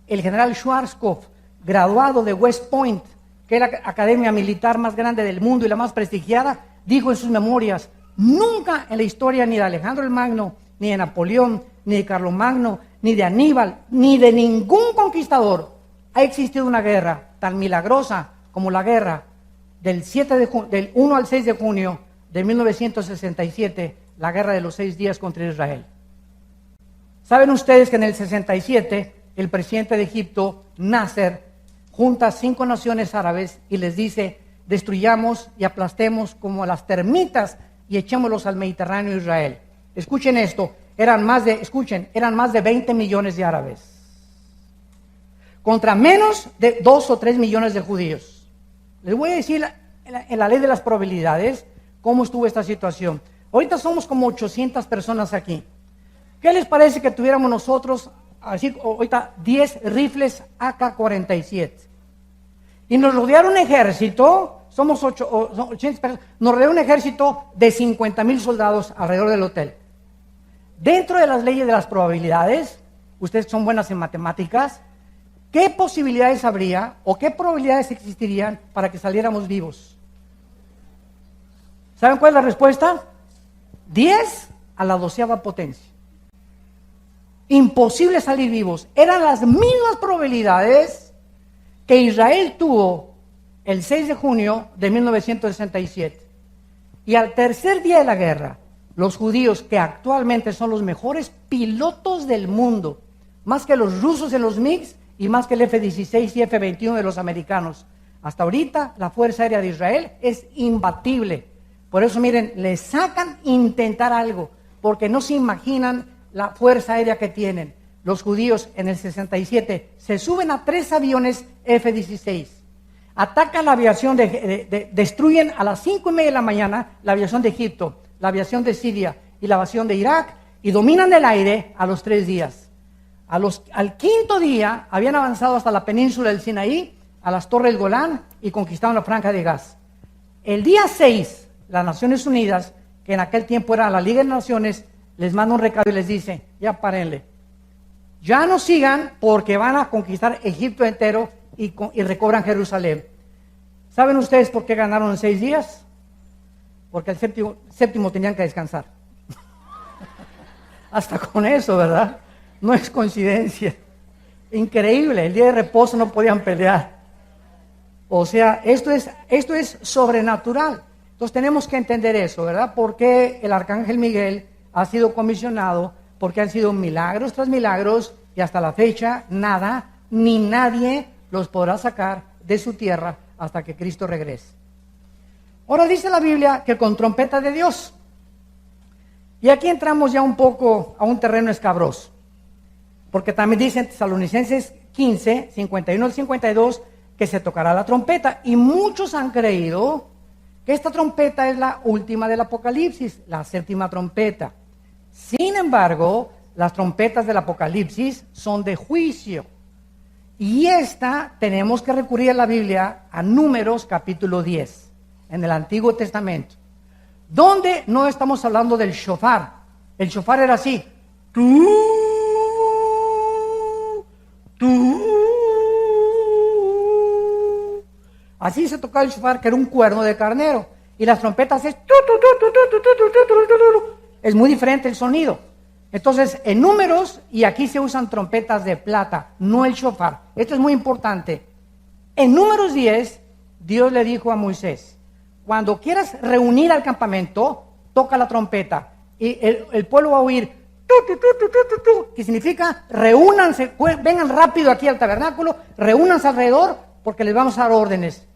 El general Schwarzkopf, graduado de West Point, que es la academia militar más grande del mundo y la más prestigiada, dijo en sus memorias: nunca en la historia ni de Alejandro el Magno, ni de Napoleón, ni de Carlomagno, ni de Aníbal, ni de ningún conquistador ha existido una guerra tan milagrosa como la guerra del 1 al 6 de junio de 1967, la guerra de los 6 días contra Israel. ¿Saben ustedes que en el 67 el presidente de Egipto, Nasser, junta a 5 naciones árabes y les dice: destruyamos y aplastemos como a las termitas y echémoslos al Mediterráneo Israel? Escuchen esto, eran más de 20 millones de árabes contra menos de 2 o 3 millones de judíos. Les voy a decir en la ley de las probabilidades cómo estuvo esta situación. Ahorita somos como 800 personas aquí. ¿Qué les parece que tuviéramos nosotros así ahorita 10 rifles AK-47? Y nos rodea un ejército, somos 800 personas, nos rodea un ejército de 50,000 soldados alrededor del hotel. Dentro de las leyes de las probabilidades, ustedes son buenas en matemáticas, ¿qué posibilidades habría o qué probabilidades existirían para que saliéramos vivos? ¿Saben cuál es la respuesta? 10 a la 12ª potencia. Imposible salir vivos. Eran las mismas probabilidades que Israel tuvo el 6 de junio de 1967. Y al tercer día de la guerra, los judíos, que actualmente son los mejores pilotos del mundo, más que los rusos en los MiGs y más que el F-16 y F-21 de los americanos, hasta ahorita la Fuerza Aérea de Israel es imbatible. Por eso miren, le sacan intentar algo, porque no se imaginan la fuerza aérea que tienen. Los judíos en el 67 se suben a 3 aviones F-16, atacan la aviación, destruyen a las 5:30 de la mañana la aviación de Egipto, la aviación de Siria y la aviación de Irak, y dominan el aire a los 3 días. Al 5.º día habían avanzado hasta la península del Sinaí, a las Torres del Golán, y conquistaron la Franja de Gaza. El día 6, las Naciones Unidas, que en aquel tiempo era la Liga de Naciones, les manda un recado y les dice: ya párenle, ya no sigan porque van a conquistar Egipto entero y recobran Jerusalén. ¿Saben ustedes por qué ganaron en 6 días? Porque el séptimo tenían que descansar. Hasta con eso, ¿verdad? No es coincidencia. Increíble, el día de reposo no podían pelear. O sea, esto es sobrenatural. Entonces tenemos que entender eso, ¿verdad? Porque el arcángel Miguel ha sido comisionado, porque han sido milagros tras milagros, y hasta la fecha nada ni nadie los podrá sacar de su tierra hasta que Cristo regrese. Ahora dice la Biblia que con trompeta de Dios. Y aquí entramos ya un poco a un terreno escabroso, porque también dice en Tesalonicenses 15, 51 al 52, que se tocará la trompeta, y muchos han creído que esta trompeta es la última del Apocalipsis, la 7ª trompeta. Sin embargo, las trompetas del Apocalipsis son de juicio. Y esta tenemos que recurrir a la Biblia, a Números capítulo 10, en el Antiguo Testamento, donde no estamos hablando del shofar. El shofar era así. Así se tocaba el shofar, que era un cuerno de carnero. Y las trompetas es... Es muy diferente el sonido. Entonces, en Números, y aquí se usan trompetas de plata, no el shofar. Esto es muy importante. En Números 10, Dios le dijo a Moisés, cuando quieras reunir al campamento, toca la trompeta. Y el pueblo va a oír, que significa, reúnanse, vengan rápido aquí al tabernáculo, reúnanse alrededor, porque les vamos a dar órdenes.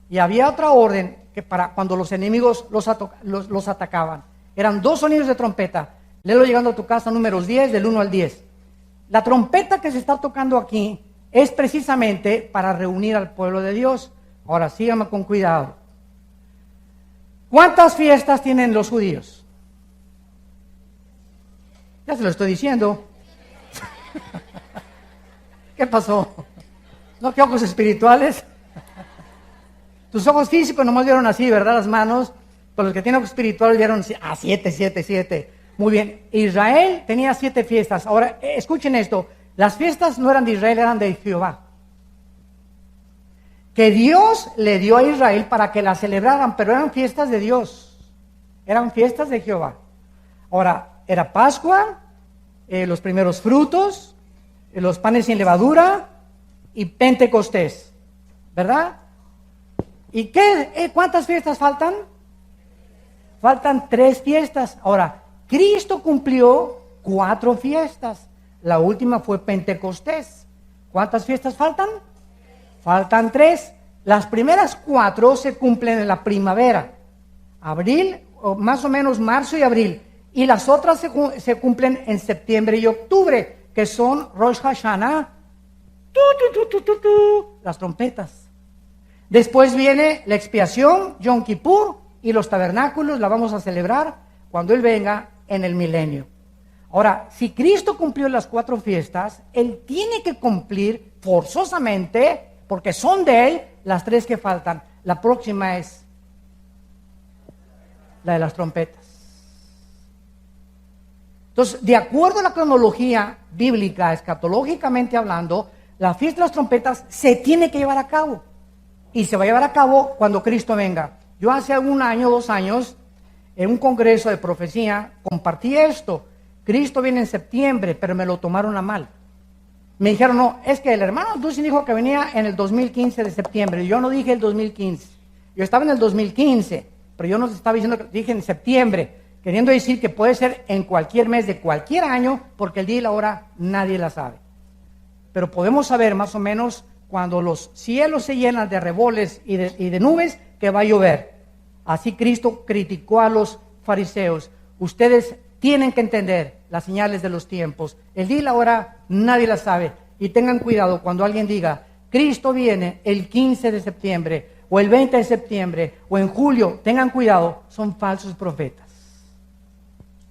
Y había otra orden que para cuando los enemigos los atacaban. Eran 2 sonidos de trompeta. Léelo llegando a tu casa, Números 10, del 1 al 10. La trompeta que se está tocando aquí es precisamente para reunir al pueblo de Dios. Ahora, síganme con cuidado. ¿Cuántas fiestas tienen los judíos? Ya se lo estoy diciendo. ¿Qué pasó? ¿No que ojos espirituales? Tus ojos físicos nomás vieron así, ¿verdad? Las manos. Pero los que tienen ojos espirituales vieron 7. Muy bien. Israel tenía 7 fiestas. Ahora, escuchen esto. Las fiestas no eran de Israel, eran de Jehová. Que Dios le dio a Israel para que las celebraran, pero eran fiestas de Dios. Eran fiestas de Jehová. Ahora, era Pascua, los primeros frutos, los panes sin levadura y Pentecostés. ¿Verdad? ¿Y cuántas fiestas faltan? Faltan 3 fiestas. Ahora, Cristo cumplió 4 fiestas. La última fue Pentecostés. ¿Cuántas fiestas faltan? Faltan 3. Las primeras 4 se cumplen en la primavera. Abril, o más o menos marzo y abril. Y las otras se cumplen en septiembre y octubre, que son Rosh Hashanah, las trompetas. Después viene la expiación, Yom Kippur, y los tabernáculos la vamos a celebrar cuando Él venga en el milenio. Ahora, si Cristo cumplió las 4 fiestas, Él tiene que cumplir forzosamente, porque son de Él, las 3 que faltan. La próxima es la de las trompetas. Entonces, de acuerdo a la cronología bíblica, escatológicamente hablando, la fiesta de las trompetas se tiene que llevar a cabo. Y se va a llevar a cabo cuando Cristo venga. Yo hace 1 año, 2 años, en un congreso de profecía, compartí esto. Cristo viene en septiembre, pero me lo tomaron a mal. Me dijeron, no, es que el hermano Dussin dijo que venía en el 2015 de septiembre. Yo no dije el 2015. Yo estaba en el 2015, pero yo no estaba diciendo que dije en septiembre, queriendo decir que puede ser en cualquier mes de cualquier año, porque el día y la hora nadie la sabe. Pero podemos saber más o menos cuando los cielos se llenan de arreboles y de nubes, que va a llover. Así Cristo criticó a los fariseos. Ustedes tienen que entender las señales de los tiempos. El día y la hora nadie la sabe. Y tengan cuidado cuando alguien diga, Cristo viene el 15 de septiembre, o el 20 de septiembre, o en julio. Tengan cuidado, son falsos profetas.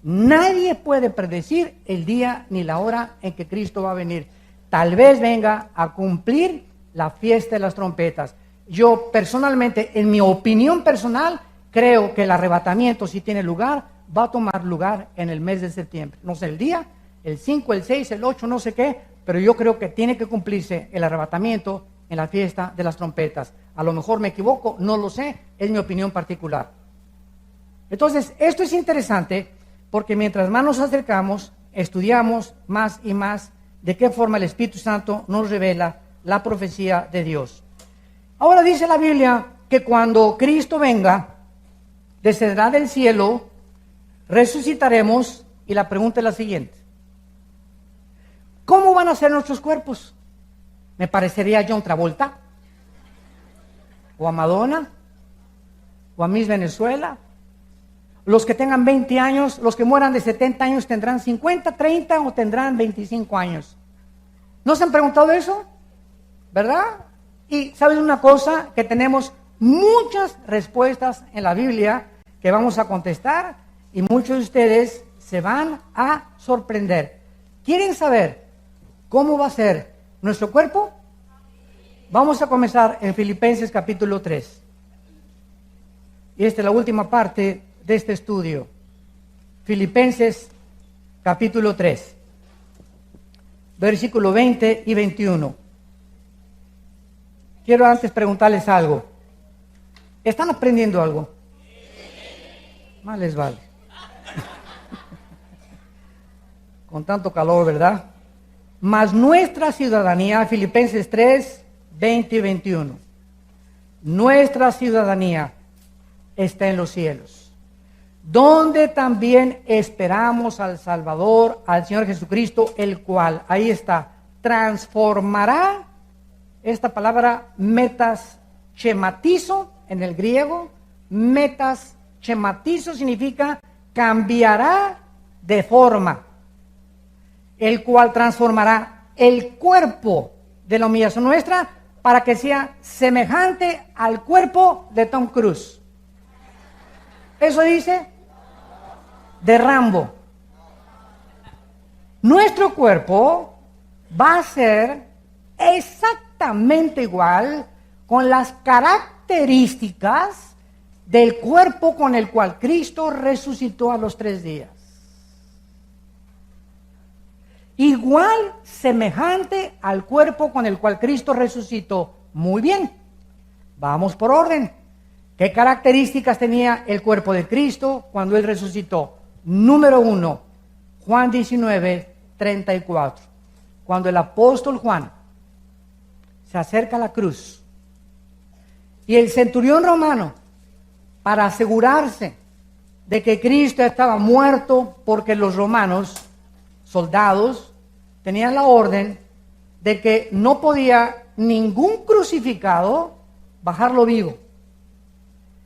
Nadie puede predecir el día ni la hora en que Cristo va a venir. Tal vez venga a cumplir la fiesta de las trompetas. Yo personalmente, en mi opinión personal, creo que el arrebatamiento, si tiene lugar, va a tomar lugar en el mes de septiembre. No sé el día, el 5, el 6, el 8, no sé qué, pero yo creo que tiene que cumplirse el arrebatamiento en la fiesta de las trompetas. A lo mejor me equivoco, no lo sé, es mi opinión particular. Entonces, esto es interesante porque mientras más nos acercamos, estudiamos más y más de qué forma el Espíritu Santo nos revela la profecía de Dios. Ahora dice la Biblia que cuando Cristo venga, descenderá del cielo, resucitaremos, y la pregunta es la siguiente: ¿cómo van a ser nuestros cuerpos? Me parecería a John Travolta, o a Madonna, o a Miss Venezuela. Los que tengan 20 años, los que mueran de 70 años tendrán 50, 30 o tendrán 25 años. ¿No se han preguntado eso? ¿Verdad? Y ¿sabes una cosa? Que tenemos muchas respuestas en la Biblia que vamos a contestar y muchos de ustedes se van a sorprender. ¿Quieren saber cómo va a ser nuestro cuerpo? Vamos a comenzar en Filipenses capítulo 3. Y esta es la última parte de este estudio. Filipenses capítulo 3, versículo 20 y 21. Quiero antes preguntarles algo. ¿Están aprendiendo algo? Más les vale. Con tanto calor, ¿verdad? Mas nuestra ciudadanía, Filipenses 3, 20 y 21. Nuestra ciudadanía está en los cielos, donde también esperamos al Salvador, al Señor Jesucristo, el cual, ahí está, transformará, esta palabra metaschematizo en el griego, metaschematizo significa cambiará de forma, el cual transformará el cuerpo de la humillación nuestra para que sea semejante al cuerpo de Tom Cruise. Eso dice de Rambo. Nuestro cuerpo va a ser exactamente igual con las características del cuerpo con el cual Cristo resucitó a los 3 días. Igual, semejante al cuerpo con el cual Cristo resucitó. Muy bien, vamos por orden. ¿Qué características tenía el cuerpo de Cristo cuando Él resucitó? Número 1, Juan 19, 34. Cuando el apóstol Juan se acerca a la cruz y el centurión romano, para asegurarse de que Cristo estaba muerto, porque los romanos, soldados, tenían la orden de que no podía ningún crucificado bajarlo vivo.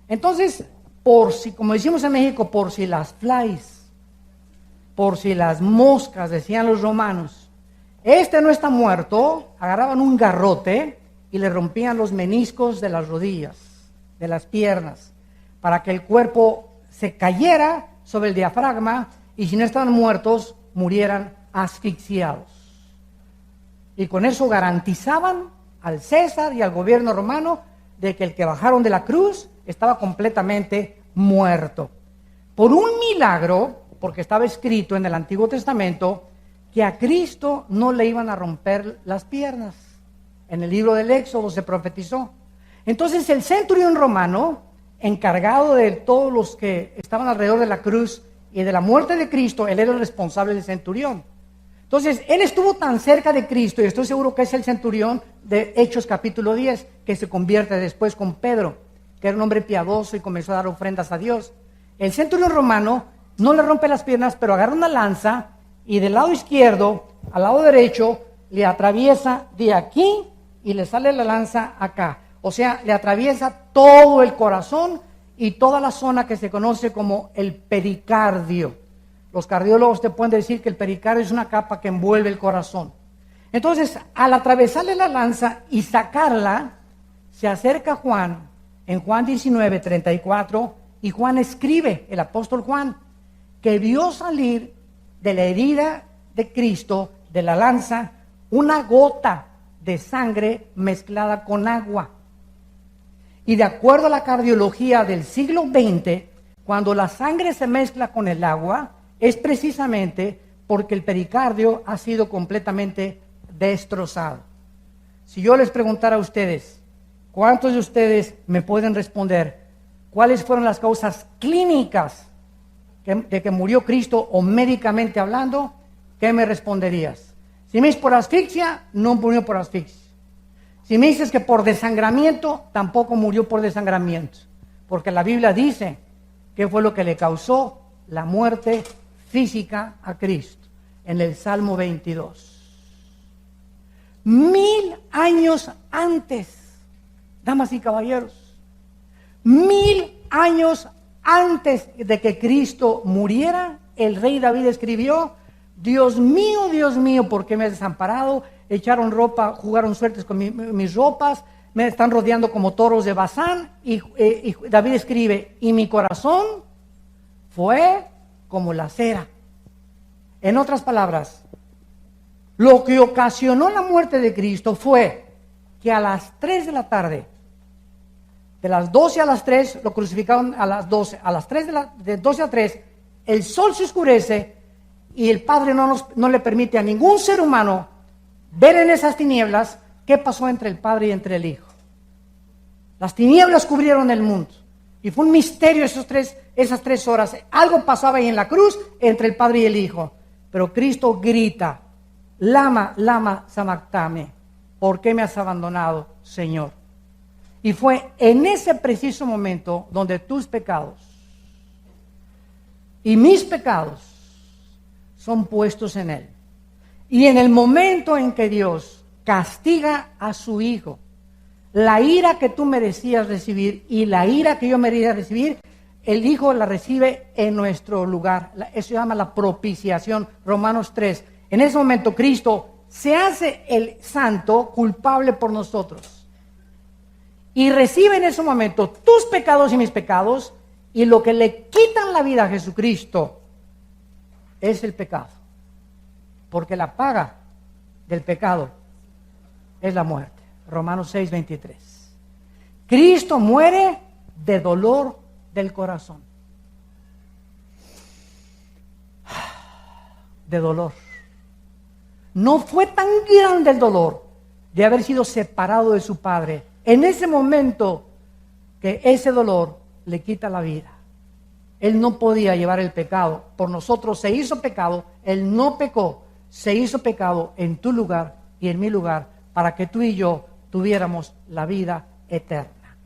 Entonces, por si, como decimos en México, por si las flies, por si las moscas, decían los romanos, este no está muerto, agarraban un garrote y le rompían los meniscos de las rodillas, de las piernas, para que el cuerpo se cayera sobre el diafragma y si no estaban muertos, murieran asfixiados. Y con eso garantizaban al César y al gobierno romano de que el que bajaron de la cruz estaba completamente muerto. Por un milagro, porque estaba escrito en el Antiguo Testamento que a Cristo no le iban a romper las piernas. En el libro del Éxodo se profetizó. Entonces el centurión romano, encargado de todos los que estaban alrededor de la cruz y de la muerte de Cristo, él era el responsable del centurión. Entonces, él estuvo tan cerca de Cristo, y estoy seguro que es el centurión de Hechos capítulo 10, que se convierte después con Pedro, que era un hombre piadoso y comenzó a dar ofrendas a Dios. El centurión romano no le rompe las piernas, pero agarra una lanza y del lado izquierdo al lado derecho le atraviesa de aquí y le sale la lanza acá. O sea, le atraviesa todo el corazón y toda la zona que se conoce como el pericardio. Los cardiólogos te pueden decir que el pericardio es una capa que envuelve el corazón. Entonces, al atravesarle la lanza y sacarla, se acerca Juan, en Juan 19, 34, y Juan escribe, el apóstol Juan, que vio salir de la herida de Cristo, de la lanza, una gota de sangre mezclada con agua. Y de acuerdo a la cardiología del siglo XX, cuando la sangre se mezcla con el agua, es precisamente porque el pericardio ha sido completamente destrozado. Si yo les preguntara a ustedes, ¿cuántos de ustedes me pueden responder cuáles fueron las causas clínicas de que murió Cristo o médicamente hablando? ¿Qué me responderías? Si me dices por asfixia, no murió por asfixia. Si me dices que por desangramiento, tampoco murió por desangramiento. Porque la Biblia dice que fue lo que le causó la muerte física a Cristo en el Salmo 22. 1000 años antes, damas y caballeros, 1000 años antes de que Cristo muriera, el rey David escribió: Dios mío, ¿por qué me has desamparado? Echaron ropa, jugaron suertes con mis ropas, me están rodeando como toros de Basán. Y David escribe: y mi corazón fue como la cera. En otras palabras, lo que ocasionó la muerte de Cristo fue que a las 3 de la tarde, de las 12 a las 3, lo crucificaron a las 12, a las 3 de 12 a 3, el sol se oscurece y el Padre no le permite a ningún ser humano ver en esas tinieblas qué pasó entre el Padre y entre el Hijo. Las tinieblas cubrieron el mundo. Y fue un misterio esas 3 horas. Algo pasaba ahí en la cruz entre el Padre y el Hijo. Pero Cristo grita, Lama, lama sabactame. ¿Por qué me has abandonado, Señor? Y fue en ese preciso momento donde tus pecados y mis pecados son puestos en Él. Y en el momento en que Dios castiga a su Hijo, la ira que tú merecías recibir y la ira que yo merecía recibir, el Hijo la recibe en nuestro lugar. Eso se llama la propiciación, Romanos 3. En ese momento Cristo se hace el santo culpable por nosotros. Y recibe en ese momento tus pecados y mis pecados, y lo que le quitan la vida a Jesucristo es el pecado. Porque la paga del pecado es la muerte. Romanos 6:23. Cristo muere de dolor del corazón. De dolor. No fue tan grande el dolor de haber sido separado de su Padre. En ese momento que ese dolor le quita la vida. Él no podía llevar el pecado. Por nosotros se hizo pecado. Él no pecó. Se hizo pecado en tu lugar y en mi lugar para que tú y yo tuviéramos la vida eterna.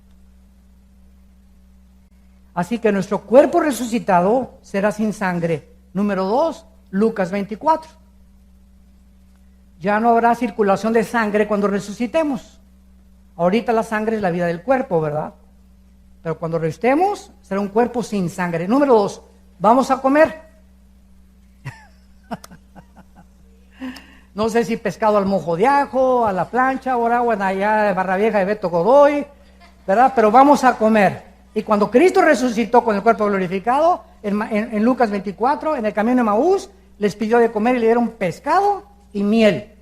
Así que nuestro cuerpo resucitado será sin sangre. Número 2, Lucas 24. Ya no habrá circulación de sangre cuando resucitemos. Ahorita la sangre es la vida del cuerpo, ¿verdad? Pero cuando resucitemos, será un cuerpo sin sangre. Número 2, vamos a comer. No sé si pescado al mojo de ajo, a la plancha, ahora bueno, allá de Barra Vieja de Beto Godoy, ¿verdad? Pero vamos a comer. Y cuando Cristo resucitó con el cuerpo glorificado, en Lucas 24, en el camino de Maús, les pidió de comer y le dieron pescado y miel.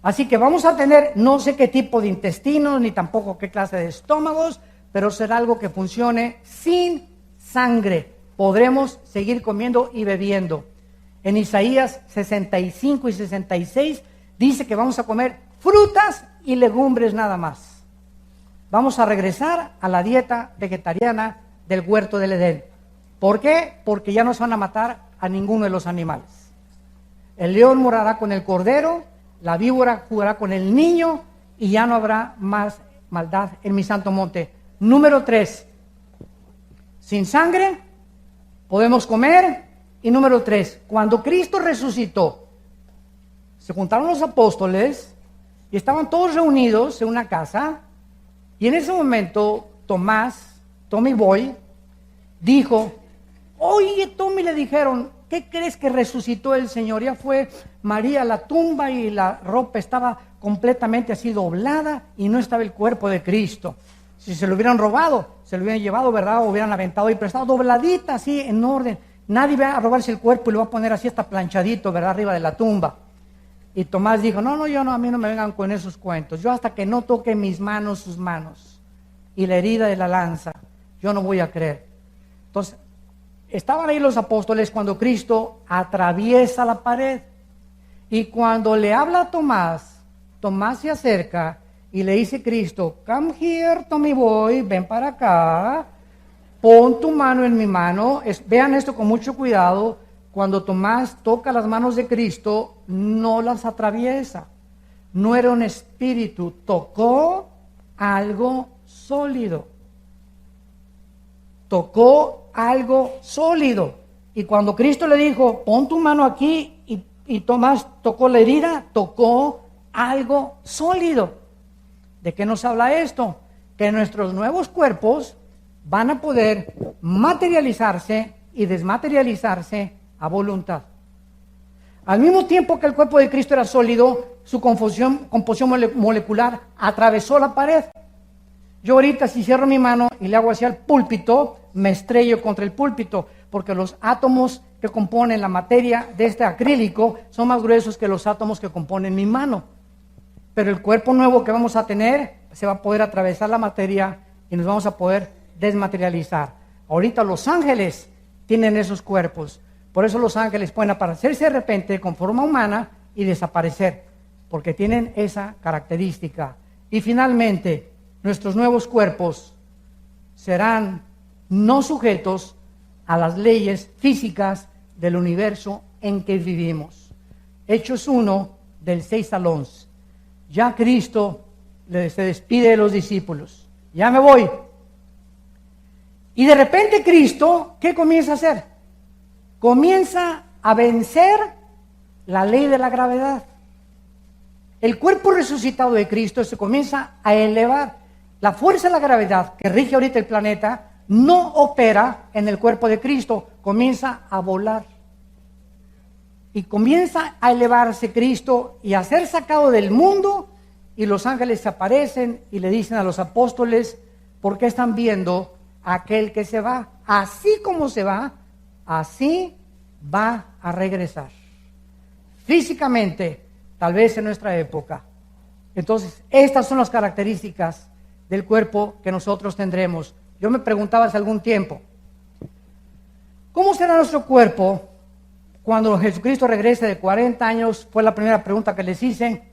Así que vamos a tener no sé qué tipo de intestinos, ni tampoco qué clase de estómagos, pero será algo que funcione sin sangre. Podremos seguir comiendo y bebiendo. En Isaías 65 y 66 dice que vamos a comer frutas y legumbres nada más. Vamos a regresar a la dieta vegetariana del huerto del Edén. ¿Por qué? Porque ya no se van a matar a ninguno de los animales. El león morará con el cordero, la víbora jugará con el niño y ya no habrá más maldad en mi santo monte. Número 3, sin sangre podemos comer. Y número 3, cuando Cristo resucitó, se juntaron los apóstoles y estaban todos reunidos en una casa. Y en ese momento Tommy Boy, dijo, oye Tommy, le dijeron, ¿qué crees que resucitó el Señor? Ya fue María a la tumba y la ropa estaba completamente así doblada y no estaba el cuerpo de Cristo. Si se lo hubieran robado, se lo hubieran llevado, ¿verdad? O hubieran aventado y prestado dobladita así en orden. Nadie va a robarse el cuerpo y lo va a poner así hasta planchadito, ¿verdad? Arriba de la tumba. Y Tomás dijo, no, a mí no me vengan con esos cuentos. Yo hasta que no toque mis manos, sus manos, y la herida de la lanza, yo no voy a creer. Entonces, estaban ahí los apóstoles cuando Cristo atraviesa la pared. Y cuando le habla a Tomás, Tomás se acerca y le dice Cristo, come here, Tommy Boy, ven para acá. Pon tu mano en mi mano. Vean esto con mucho cuidado. Cuando Tomás toca las manos de Cristo, no las atraviesa. No era un espíritu. Tocó algo sólido. Tocó algo sólido. Y cuando Cristo le dijo, pon tu mano aquí, y Tomás tocó la herida, tocó algo sólido. ¿De qué nos habla esto? Que nuestros nuevos cuerpos van a poder materializarse y desmaterializarse a voluntad. Al mismo tiempo que el cuerpo de Cristo era sólido, su composición molecular atravesó la pared. Yo ahorita si cierro mi mano y le hago hacia el púlpito, me estrello contra el púlpito, porque los átomos que componen la materia de este acrílico son más gruesos que los átomos que componen mi mano. Pero el cuerpo nuevo que vamos a tener se va a poder atravesar la materia y nos vamos a poder desmaterializar. Ahorita los ángeles tienen esos cuerpos. Por eso los ángeles pueden aparecerse de repente con forma humana y desaparecer, porque tienen esa característica. Y finalmente, nuestros nuevos cuerpos serán no sujetos a las leyes físicas del universo en que vivimos. Hechos 1, del 6 al 11. Ya Cristo se despide de los discípulos. Ya me voy. Y de repente Cristo, ¿qué comienza a hacer? Comienza a vencer la ley de la gravedad. El cuerpo resucitado de Cristo se comienza a elevar. La fuerza de la gravedad que rige ahorita el planeta no opera en el cuerpo de Cristo, comienza a volar. Y comienza a elevarse Cristo y a ser sacado del mundo, y los ángeles se aparecen y le dicen a los apóstoles, ¿por qué están viendo a aquel que se va? Así como se va, así va a regresar. Físicamente, tal vez en nuestra época. Entonces, estas son las características del cuerpo que nosotros tendremos. Yo me preguntaba hace algún tiempo, ¿cómo será nuestro cuerpo cuando Jesucristo regrese de 40 años? Fue la primera pregunta que les hice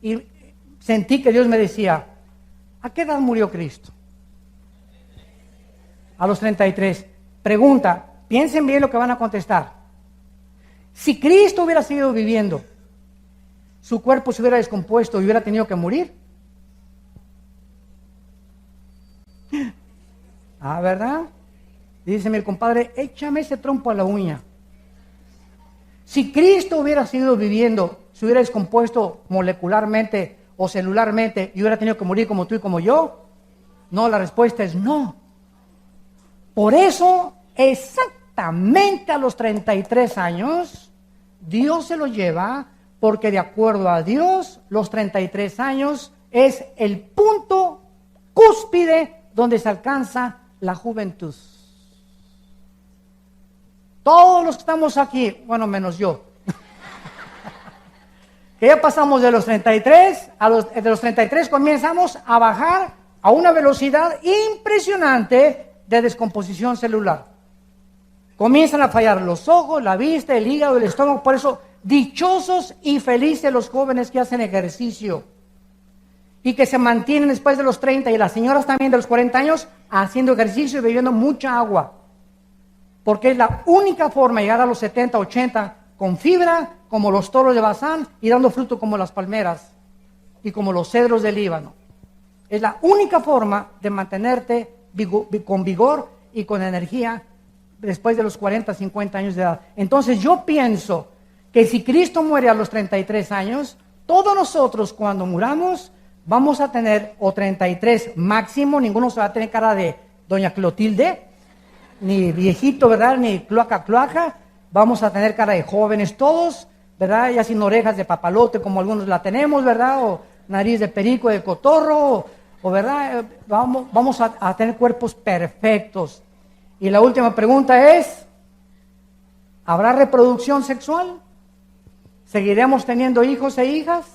y sentí que Dios me decía, ¿a qué edad murió Cristo? A los 33. Pregunta, piensen bien lo que van a contestar. Si Cristo hubiera seguido viviendo, su cuerpo se hubiera descompuesto y hubiera tenido que morir. Ah, ¿verdad? Dice mi compadre, échame ese trompo a la uña. Si Cristo hubiera seguido viviendo, se hubiera descompuesto molecularmente o celularmente y hubiera tenido que morir como tú y como yo. No, la respuesta es no. Por eso, exactamente a los 33 años, Dios se lo lleva, porque de acuerdo a Dios, los 33 años es el punto cúspide donde se alcanza la juventud. Todos los que estamos aquí, bueno, menos yo, que ya pasamos de los 33, de los 33 comenzamos a bajar a una velocidad impresionante de descomposición celular. Comienzan a fallar los ojos, la vista, el hígado, el estómago. Por eso, dichosos y felices los jóvenes que hacen ejercicio y que se mantienen después de los 30, y las señoras también de los 40 años haciendo ejercicio y bebiendo mucha agua, porque es la única forma de llegar a los 70, 80 con fibra como los toros de Bazán y dando fruto como las palmeras y como los cedros del Líbano. Es la única forma de mantenerte con vigor y con energía después de los 40, 50 años de edad. Entonces yo pienso que si Cristo muere a los 33 años, todos nosotros cuando muramos vamos a tener o 33 máximo, ninguno se va a tener cara de doña Clotilde, ni viejito, ¿verdad? Ni cloaca, vamos a tener cara de jóvenes todos, ¿verdad? Ya sin orejas de papalote como algunos la tenemos, ¿verdad? O nariz de perico, de cotorro, o ¿verdad? Vamos a tener cuerpos perfectos. Y la última pregunta es, ¿habrá reproducción sexual? ¿Seguiremos teniendo hijos e hijas?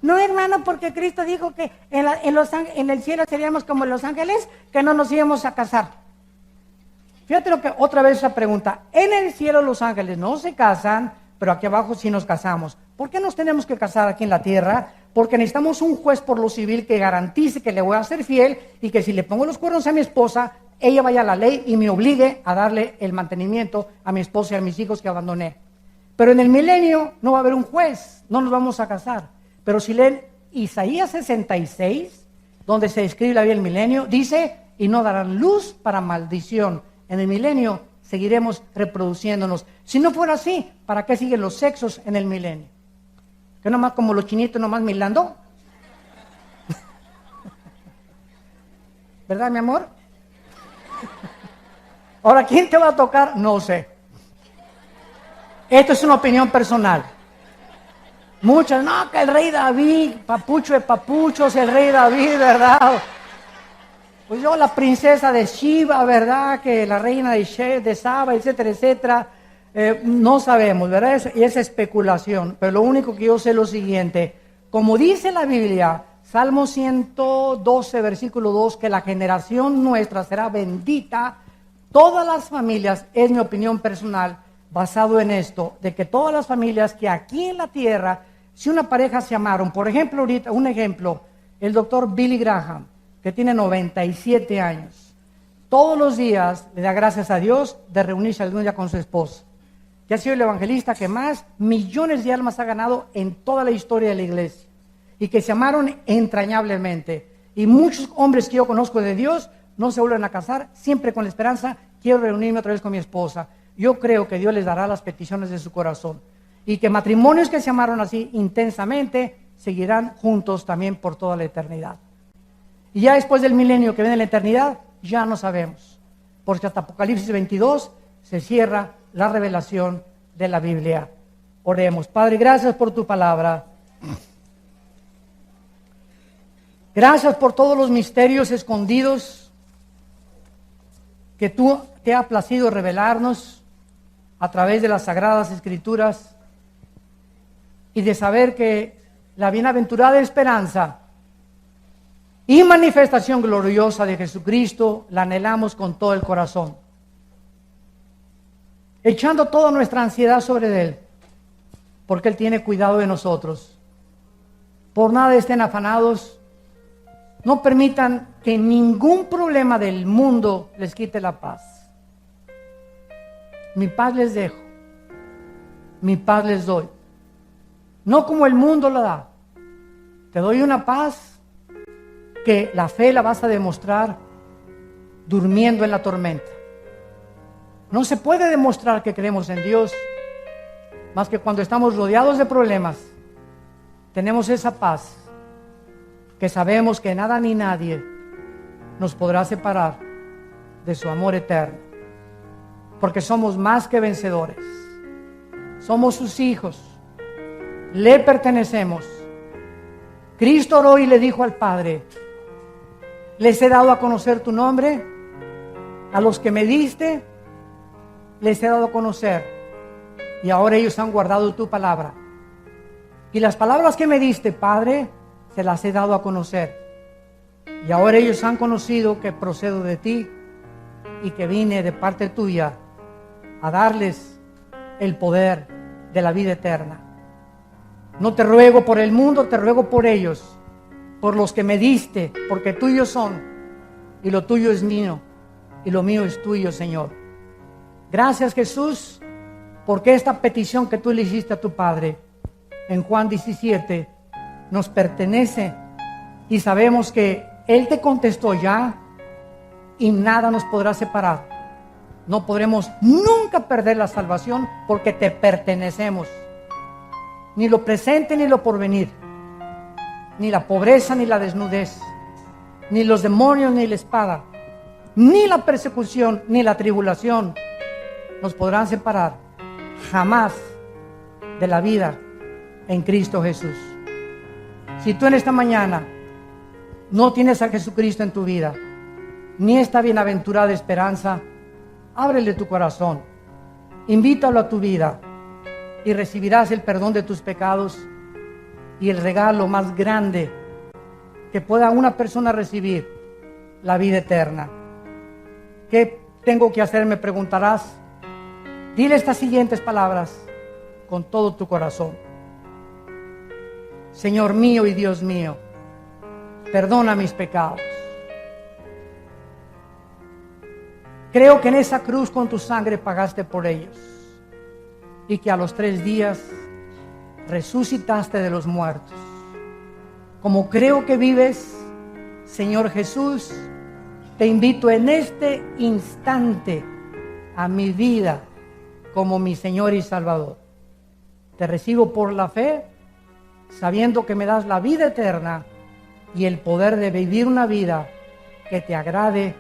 No, hermano, porque Cristo dijo que en el cielo seríamos como los ángeles, que no nos íbamos a casar. Fíjate lo que otra vez esa pregunta. En el cielo los ángeles no se casan, pero aquí abajo sí nos casamos. ¿Por qué nos tenemos que casar aquí en la tierra? Porque necesitamos un juez por lo civil que garantice que le voy a ser fiel y que si le pongo los cuernos a mi esposa, ella vaya a la ley y me obligue a darle el mantenimiento a mi esposa y a mis hijos que abandoné. Pero en el milenio no va a haber un juez, no nos vamos a casar. Pero si leen Isaías 66, donde se describe la vida del milenio, dice, y no darán luz para maldición. En el milenio seguiremos reproduciéndonos. Si no fuera así, ¿para qué siguen los sexos en el milenio? ¿Que nomás como los chinitos nomás milando? ¿Verdad, mi amor? Ahora, ¿quién te va a tocar? No sé. Esto es una opinión personal. Muchas, no, que el rey David, papucho de papuchos, el rey David, ¿verdad? Pues yo, la princesa de Shiva, ¿verdad? Que la reina de Saba, etcétera, etcétera. No sabemos, ¿verdad? Y es especulación. Pero lo único que yo sé es lo siguiente. Como dice la Biblia, Salmo 112, versículo 2, que la generación nuestra será bendita. Todas las familias, es mi opinión personal, basado en esto, de que todas las familias que aquí en la tierra, si una pareja se amaron, por ejemplo, ahorita, un ejemplo, el doctor Billy Graham, que tiene 97 años, todos los días le da gracias a Dios de reunirse algún día con su esposa, que ha sido el evangelista que más millones de almas ha ganado en toda la historia de la iglesia, y que se amaron entrañablemente. Y muchos hombres que yo conozco de Dios no se vuelven a casar, siempre con la esperanza, quiero reunirme otra vez con mi esposa. Yo creo que Dios les dará las peticiones de su corazón, y que matrimonios que se amaron así intensamente seguirán juntos también por toda la eternidad. Y ya después del milenio que viene la eternidad, ya no sabemos, porque hasta Apocalipsis 22 se cierra la revelación de la Biblia. Oremos. Padre, gracias por tu palabra. Gracias por todos los misterios escondidos que tú te ha placido revelarnos a través de las Sagradas Escrituras, y de saber que la bienaventurada esperanza y manifestación gloriosa de Jesucristo la anhelamos con todo el corazón, echando toda nuestra ansiedad sobre Él, porque Él tiene cuidado de nosotros. Por nada estén afanados, no permitan que ningún problema del mundo les quite la paz. Mi paz les dejo, mi paz les doy, no como el mundo la da. Te doy una paz que la fe la vas a demostrar durmiendo en la tormenta. No se puede demostrar que creemos en Dios más que cuando estamos rodeados de problemas. Tenemos esa paz que sabemos que nada ni nadie nos podrá separar de su amor eterno, porque somos más que vencedores. Somos sus hijos, le pertenecemos. Cristo oró y le dijo al Padre: les he dado a conocer tu nombre, a los que me diste les he dado a conocer, y ahora ellos han guardado tu palabra. Y las palabras que me diste, Padre, se las he dado a conocer, y ahora ellos han conocido que procedo de ti y que vine de parte tuya a darles el poder de la vida eterna. No te ruego por el mundo, te ruego por ellos, por los que me diste, porque tuyos son, y lo tuyo es mío, y lo mío es tuyo, Señor. Gracias, Jesús, porque esta petición que tú le hiciste a tu Padre en Juan 17 nos pertenece, y sabemos que Él te contestó ya, y nada nos podrá separar. No podremos nunca perder la salvación, porque te pertenecemos. Ni lo presente ni lo porvenir, ni la pobreza ni la desnudez, ni los demonios ni la espada, ni la persecución ni la tribulación nos podrán separar jamás de la vida en Cristo Jesús. Si tú en esta mañana no tienes a Jesucristo en tu vida, ni esta bienaventurada esperanza, ábrele tu corazón, invítalo a tu vida, y recibirás el perdón de tus pecados y el regalo más grande que pueda una persona recibir, la vida eterna. ¿Qué tengo que hacer?, me preguntarás. Dile estas siguientes palabras con todo tu corazón: Señor mío y Dios mío, perdona mis pecados. Creo que en esa cruz con tu sangre pagaste por ellos, y que a los 3 días resucitaste de los muertos. Como creo que vives, Señor Jesús, te invito en este instante a mi vida como mi Señor y Salvador. Te recibo por la fe, sabiendo que me das la vida eterna y el poder de vivir una vida que te agrade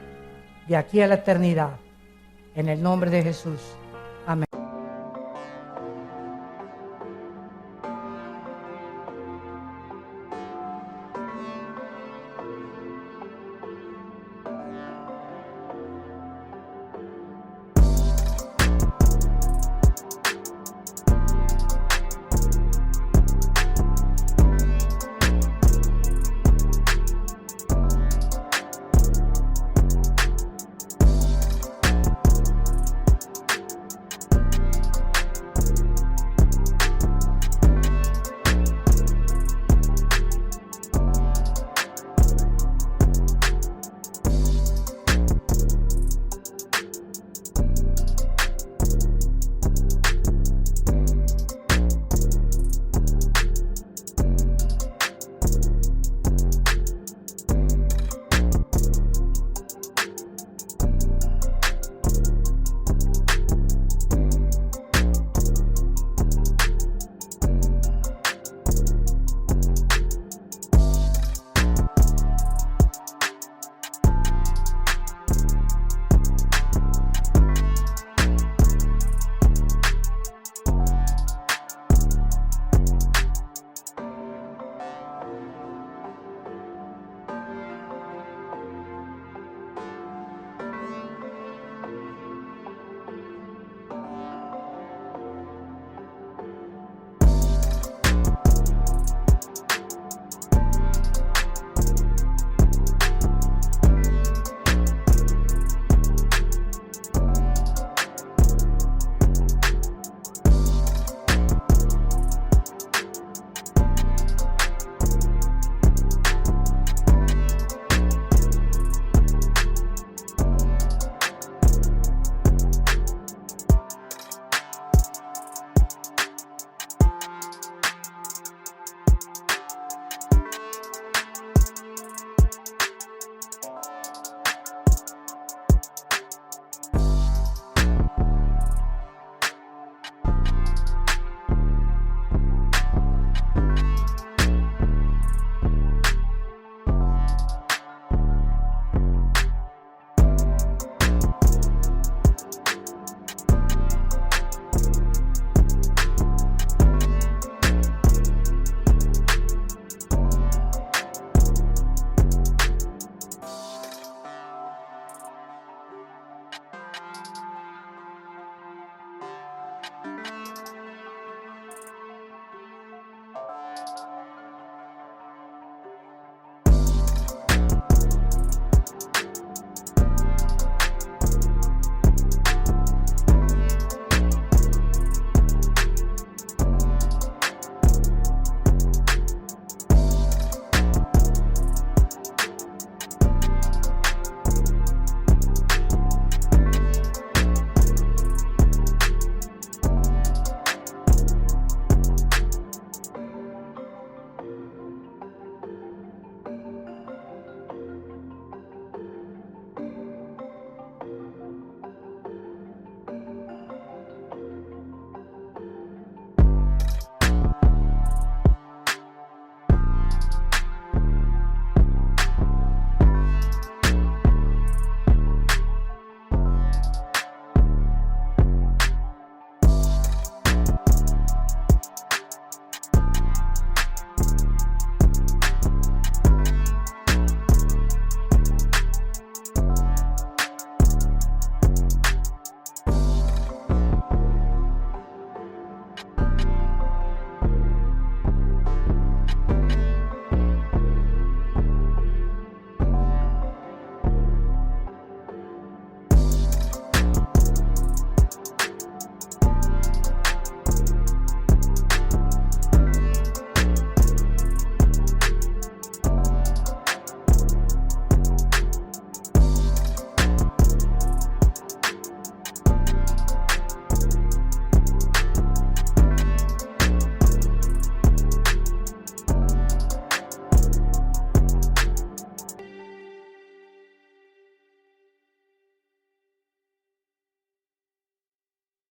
de aquí a la eternidad. En el nombre de Jesús.